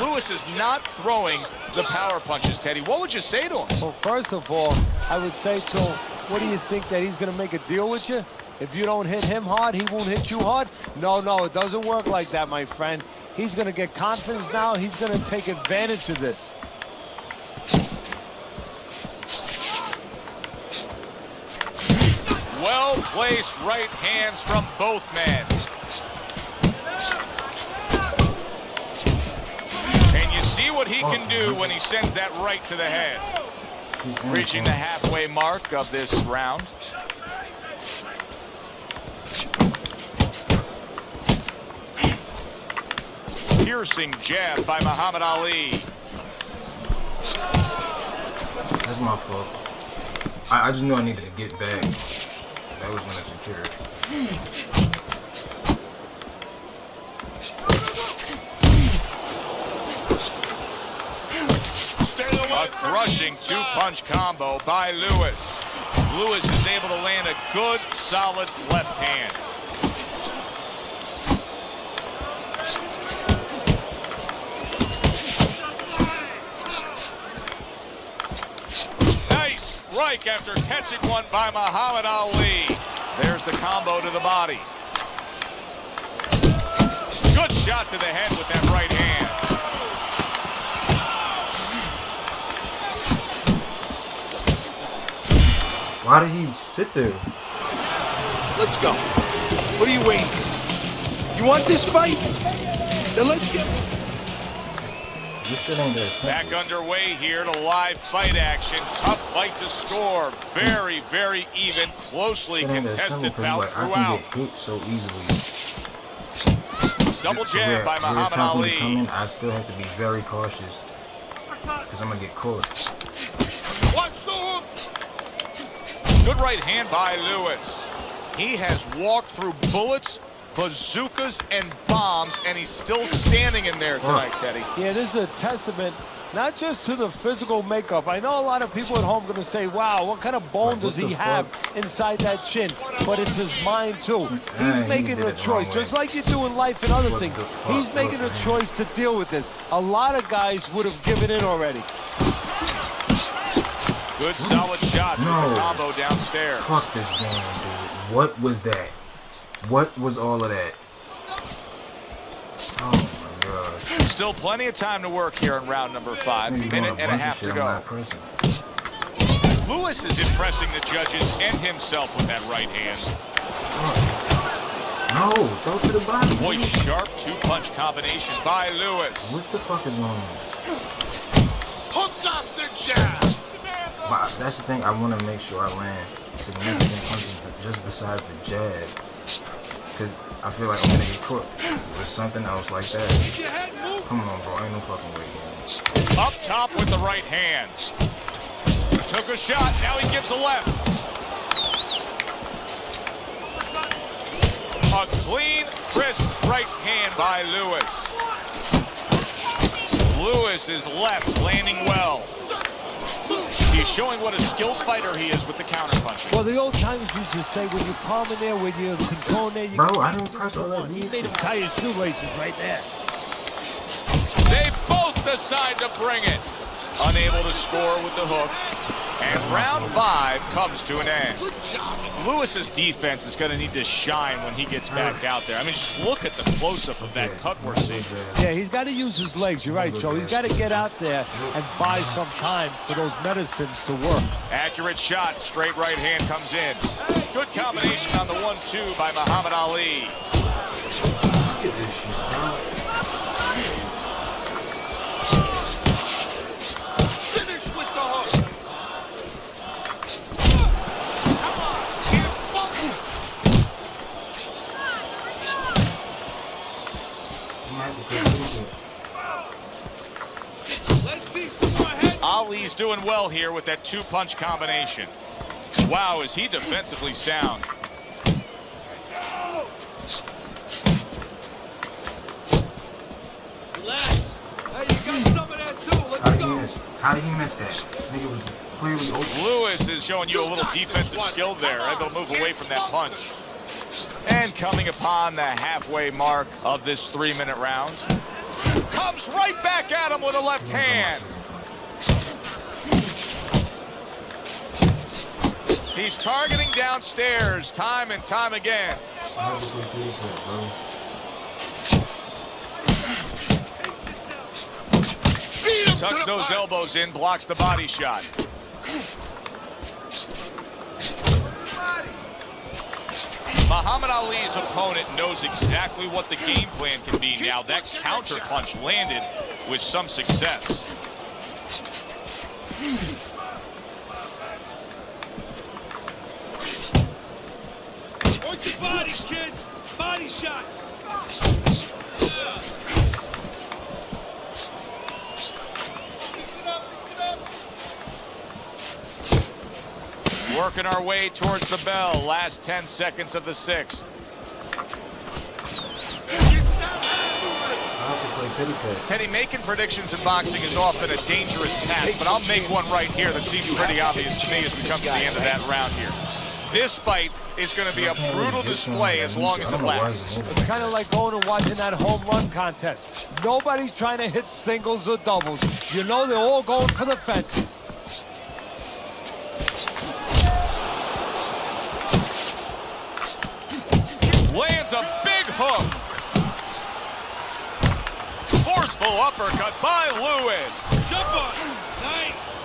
Lewis is not throwing the power punches, Teddy. What would you say to him? Well, first of all, I would say to him, what do you think, that he's going to make a deal with you? If you don't hit him hard, he won't hit you hard? No, no, it doesn't work like that, my friend. He's going to get confidence now. He's going to take advantage of this. Well-placed right hands from both men. And you see what he can do when he sends that right to the head. Reaching the halfway mark of this round. Piercing jab by Muhammad Ali. That's my fault. I just knew I needed to get back. That was when I secured. A crushing two-punch combo by Lewis. Lewis is able to land a good, solid left hand. Nice strike after catching one by Muhammad Ali. There's the combo to the body. Good shot to the head with that right hand. Why did he sit there? Let's go. What are you waiting for? You want this fight? Then let's get... This shit ain't that simple. Back underway here to live fight action. Tough fight to score. Very, very even. Closely Shit ain't that contested simple, 'cause, bout like, I throughout. can get hit so easily. Double So jab by it's Muhammad time for me to come Ali. in, I still have to be very cautious. Because I'm going to get caught. Watch the hook. Good right hand by Lewis. He has walked through bullets, bazookas, and bombs, and he's still standing in there tonight, Teddy. Yeah, this is a testament not just to the physical makeup. I know a lot of people at home are going to say, wow, what kind of bone does he have inside that chin? But it's his mind, too. He's making a choice, just like you do in life and other things. He's making a choice to deal with this. A lot of guys would have given in already. Good solid shots with the combo downstairs. Fuck this game, dude. What was that? What was all of that? Oh my gosh. Still plenty of time to work here in round number 5. Minute and a half to go. Lewis is impressing the judges and himself with that right hand. No, throw to the body. Boy, sharp two-punch combination by Lewis. What the fuck is going on? Hook off the jab. But that's the thing, I want to make sure I land significant punches just besides the jab. Because I feel like I'm going to get caught with something else like that. Come on, bro. Ain't no fucking way, man. Up top with the right hand. Took a shot. Now he gives a left. A clean, crisp right hand by Lewis. Lewis is left, landing well. He's showing what a skilled fighter he is with the counterpunching. Well, the old timers used to say when you're calm in there, when you're controlling there, you bro, I didn't press all that. He made him tie his shoelaces right there. They both decide to bring it. Unable to score with the hook. And round 5 comes to an end. Lewis's defense is going to need to shine when he gets back out there. I mean, just look at the close-up of that cut we're seeing. Yeah, he's got to use his legs. You're right, Joe. He's got to get out there and buy some time for those medicines to work. Accurate shot. Straight right hand comes in. Good combination on the 1-2 by Muhammad Ali. Look at this shit, bro. Finish with the hook. Ali's doing well here with that two-punch combination. Wow, is he defensively sound. Relax. Hey, you got some of that too. Let's go. How did he miss that? Nigga was clearly open. Lewis is showing you a little defensive skill there, able to move away from that punch. And coming upon the halfway mark of this 3-minute round, comes right back at him with a left hand. He's targeting downstairs time and time again. Tucks those elbows in, blocks the body shot. Muhammad Ali's opponent knows exactly what the game plan can be now. That counter punch landed with some success. Work your body, kid. Body shots. Working our way towards the bell. Last 10 seconds of the 6th. Teddy, making predictions in boxing is often a dangerous task, but I'll make one right here that seems pretty obvious to me as we come to the end of that round here. This fight is going to be a brutal display as long as it lasts. It's kind of like going and watching that home run contest. Nobody's trying to hit singles or doubles. You know they're all going for the fences. Lands a big hook. Forceful uppercut by Lewis. Jump on. Nice.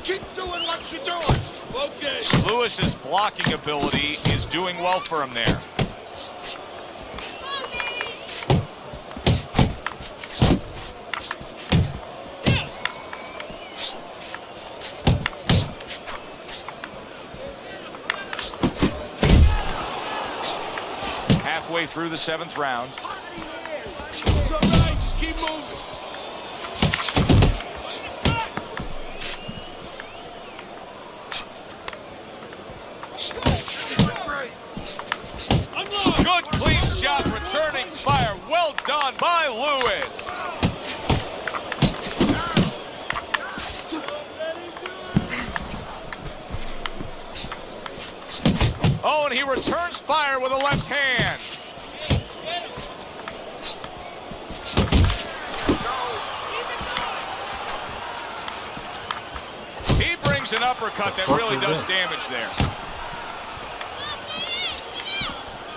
Keep doing what you're doing. Okay. Lewis's blocking ability is doing well for him there. Halfway through the 7th round. It's all right. Just keep moving. Good clean shot, returning fire. Well done by Lewis. Oh, and he returns fire with a left hand. He brings an uppercut that really does damage there.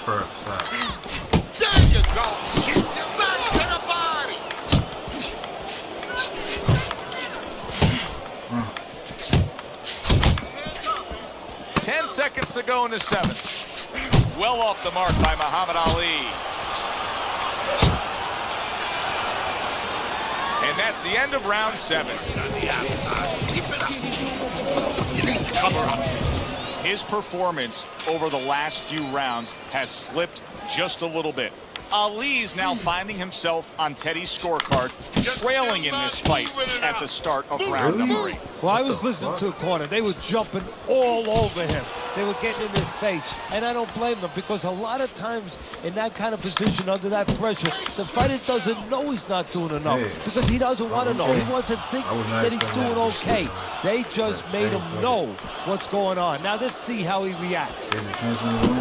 There you go. Get your back to the body. 10 seconds to go in the 7th. Well off the mark by Muhammad Ali. And that's the end of round 7. Cover up. His performance over the last few rounds has slipped just a little bit. Ali's now finding himself on Teddy's scorecard, trailing in this fight at the start of round number 8. Well, I was listening to the corner. They were jumping all over him. They were getting in his face, and I don't blame them because a lot of times in that kind of position, under that pressure, the fighter doesn't know he's not doing enough because he doesn't want to know. He wants to think that he's doing okay. They just made him know what's going on. Now let's see how he reacts.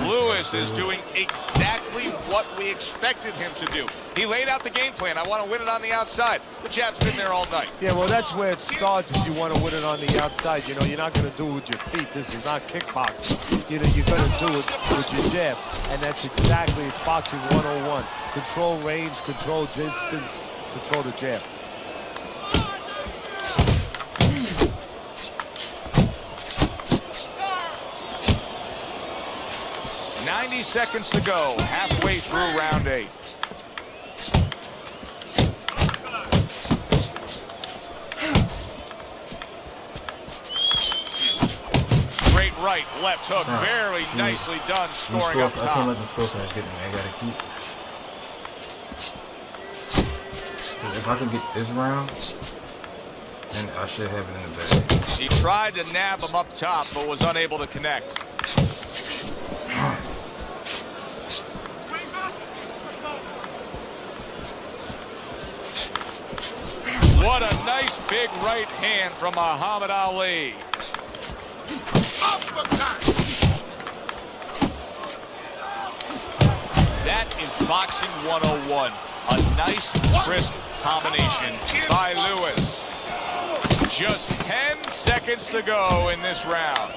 Lewis is doing exactly what we expected him to do. He laid out the game plan. I want to win it on the outside. The jab's been there all night. Yeah, well, that's where it starts if you want to win it on the outside. You know, you're not going to do it with your feet. This is not kickboxing. You know, you're going to do it with your jab. And that's exactly, it's boxing 101. Control range, control distance, control the jab. .90 seconds to go, halfway through round 8. Straight right, left hook, very nicely done, scoring up I can't let top. the scorecards get me. I gotta keep. If I can get this round, then I should have it in the bag. He tried to nab him up top, but was unable to connect. What a nice big right hand from Muhammad Ali. That is boxing 101. A nice, crisp combination by Lewis. Just 10 seconds to go in this round.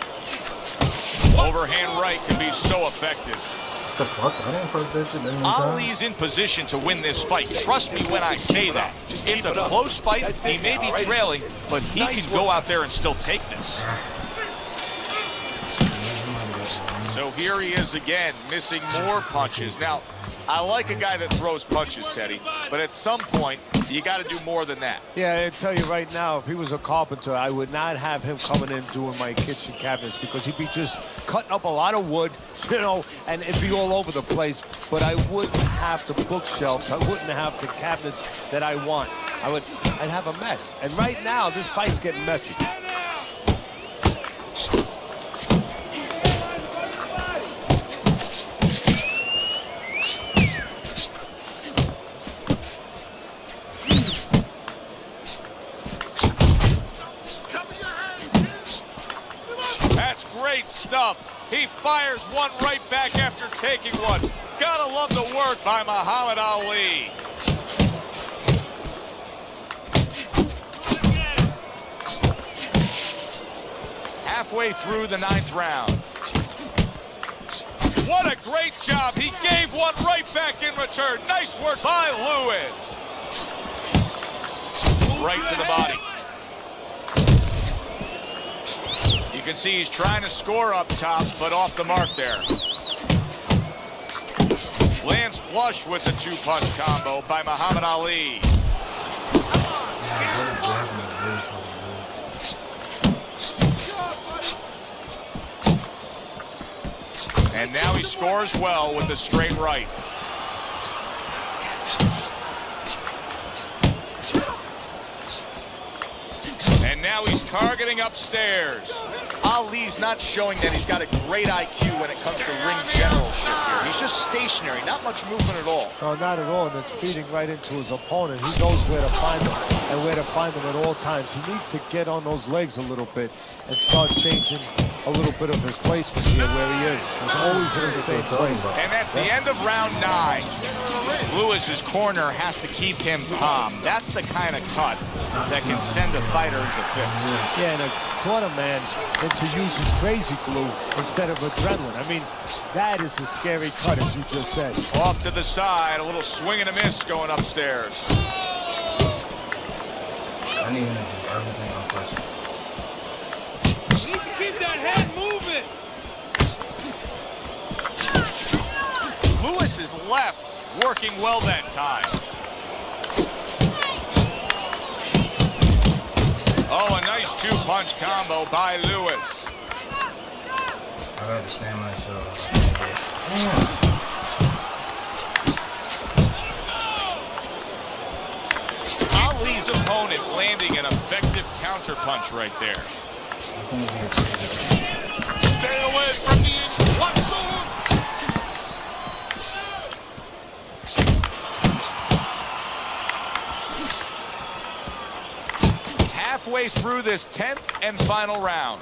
Overhand right can be so effective. What the fuck? I didn't press that shit that many times. Ali's in position to win this fight. Trust me when I say that. It's a close fight. He may be trailing, but he can go out there and still take this. So here he is again, missing more punches. Now, I like a guy that throws punches, Teddy, but at some point, you got to do more than that. Yeah, I tell you right now, if he was a carpenter, I would not have him coming in doing my kitchen cabinets because he'd be just cutting up a lot of wood, you know, and it'd be all over the place. But I wouldn't have the bookshelves. I wouldn't have the cabinets that I want. I'd have a mess. And right now, this fight's getting messy. That's great stuff. He fires one right back after taking one. Gotta love the work by Muhammad Ali. Halfway through the 9th round. What a great job. He gave one right back in return. Nice work by Lewis. Right to the body. You can see he's trying to score up top, but off the mark there. Lands flush with the 2-punch combo by Muhammad Ali. And now he scores well with the straight right. And now he's targeting upstairs. Ali's not showing that he's got a great IQ when it comes to ring generalship here. He's just stationary, not much movement at all. No, not at all, and it's feeding right into his opponent. He knows where to find him and where to find him at all times. He needs to get on those legs a little bit and start changing a little bit of his placement here where he is. He's always in the same place. And that's the end of round 9. Lewis's corner has to keep him calm. That's the kind of cut that can send a fighter into fits. Yeah, and a corner man into using crazy glue instead of adrenaline. I mean, that is a scary cut, as you just said. Off to the side, a little swing and a miss going upstairs. I need him to do everything on pressure. You need to keep that head moving. Lewis is left, working well that time. Oh, a nice 2-punch combo by Lewis. I got to stand myself. Ali's opponent landing an effective counterpunch right there. Stay away from the inflexible. Halfway through this 10th and final round.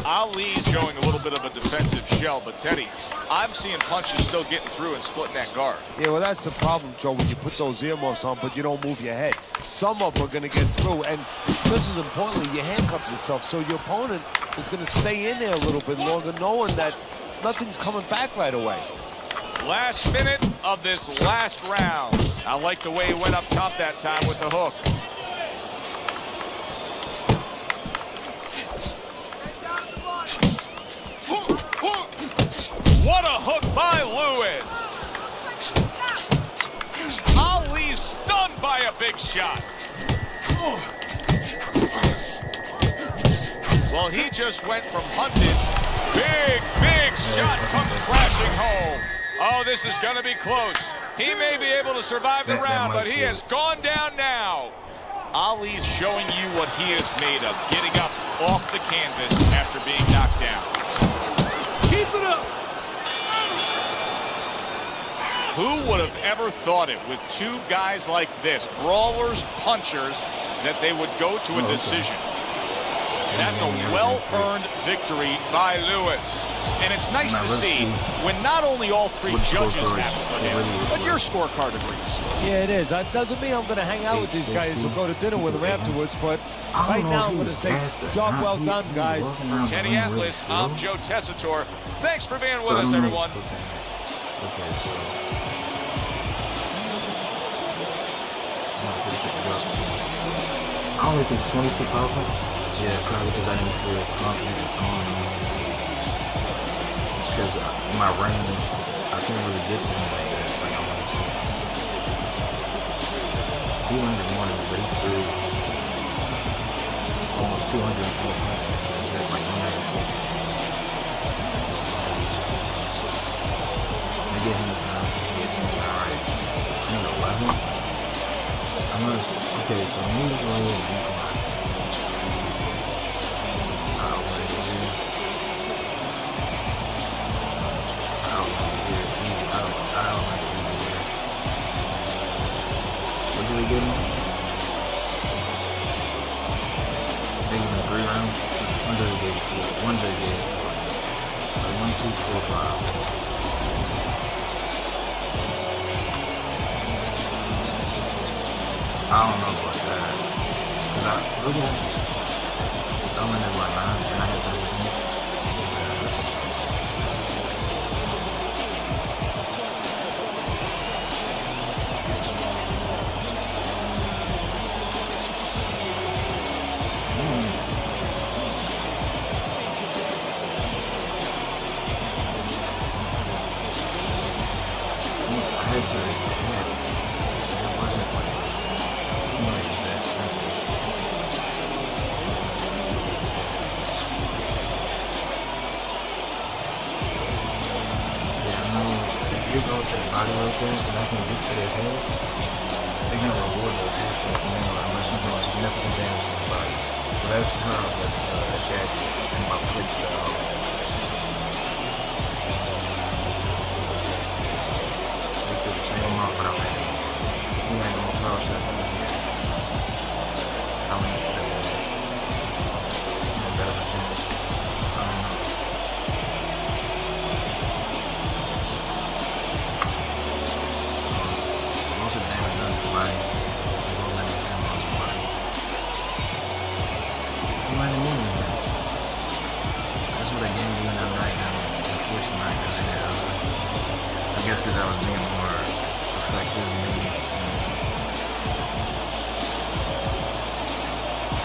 Ali's showing a little bit of a defensive shell, but Teddy, I'm seeing punches still getting through and splitting that guard. Yeah, well, that's the problem, Joe, when you put those earmuffs on, but you don't move your head. Some of them are going to get through, and just as importantly, you handcuff yourself, so your opponent is going to stay in there a little bit longer, knowing that nothing's coming back right away. Last minute of this last round. I like the way he went up top that time with the hook. What a hook by Lewis. Ali stunned by a big shot. Well, he just went from hunted. Big shot comes crashing home. Oh, this is going to be close. He may be able to survive the round, but he has gone down now. Ali's showing you what he is made of, getting up off the canvas after being knocked down. Keep it up. Who would have ever thought it with two guys like this, brawlers, punchers, that they would go to a decision? That's a well-earned victory by Lewis. And it's nice to see when not only all three judges have for him, but your scorecard agrees. Yeah, it is. That doesn't mean I'm going to hang out with these guys or go to dinner with them afterwards, but right now I'm going to say, job well done, guys. For Teddy Atlas, I'm Joe Tessitore. Thanks for being with us, everyone. Okay, so I only think 22 probably. Yeah, probably because I didn't feel confident throwing him. Because my range, I couldn't really get to him like that. he landed more than me, but he threw almost 204 punches. He was at like 196. They get him this round right. 111. Okay, so he was only in decline. What did he do? I don't know. Easy. I don't know if he's easy. What did he give him? They gave him 3 rounds. Some J gave 4. One J gave 4. So 1, 2, 4, 5. I don't know about that. Cause I look at I went at like 9 and I had 13. I had to admit it wasn't like it's not like that simple. Yeah, I know if you go to the body like that and I can get to their head, they're gonna reward those headshots unless you do significant damage to the body. So that's how the jacket and my play style. They did the same amount, but I landed. He landed more power shots than me. I landed to a better percentage. I don't know. Most of the damage done to the body. They go land the same amount to the body. He landed more than that. That's what the game doing that right now. Unfortunately, right now. I guess because I was being more effective maybe.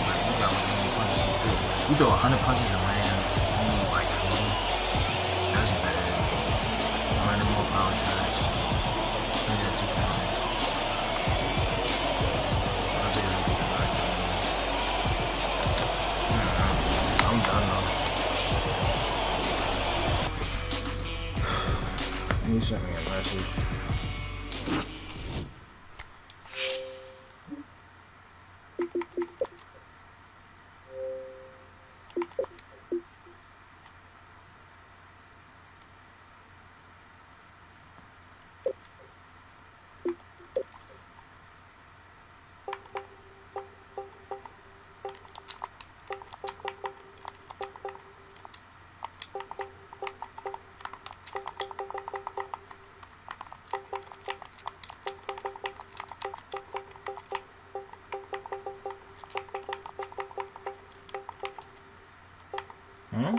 Like, you got like many punches to do. You throw 100 punches and land only like 40. That's bad. I landed more power shots. I had 2 pounds. That's a really good night. I'm done though. He sent me a message. Hmm?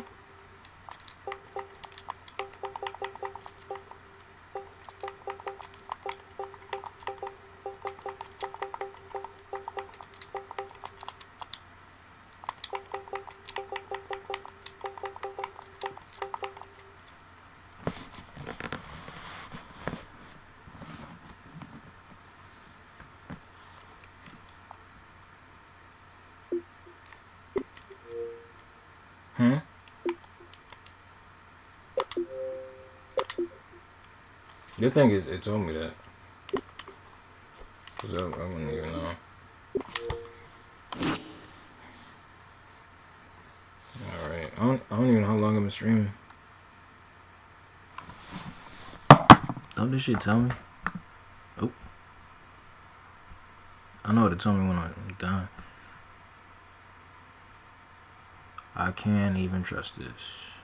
Hmm? Good thing it told me that. Cause I wouldn't even know. Alright. I don't even know how long I've been streaming. Don't this shit tell me? Oh. I know what it told me when I'm done. I can't even trust this.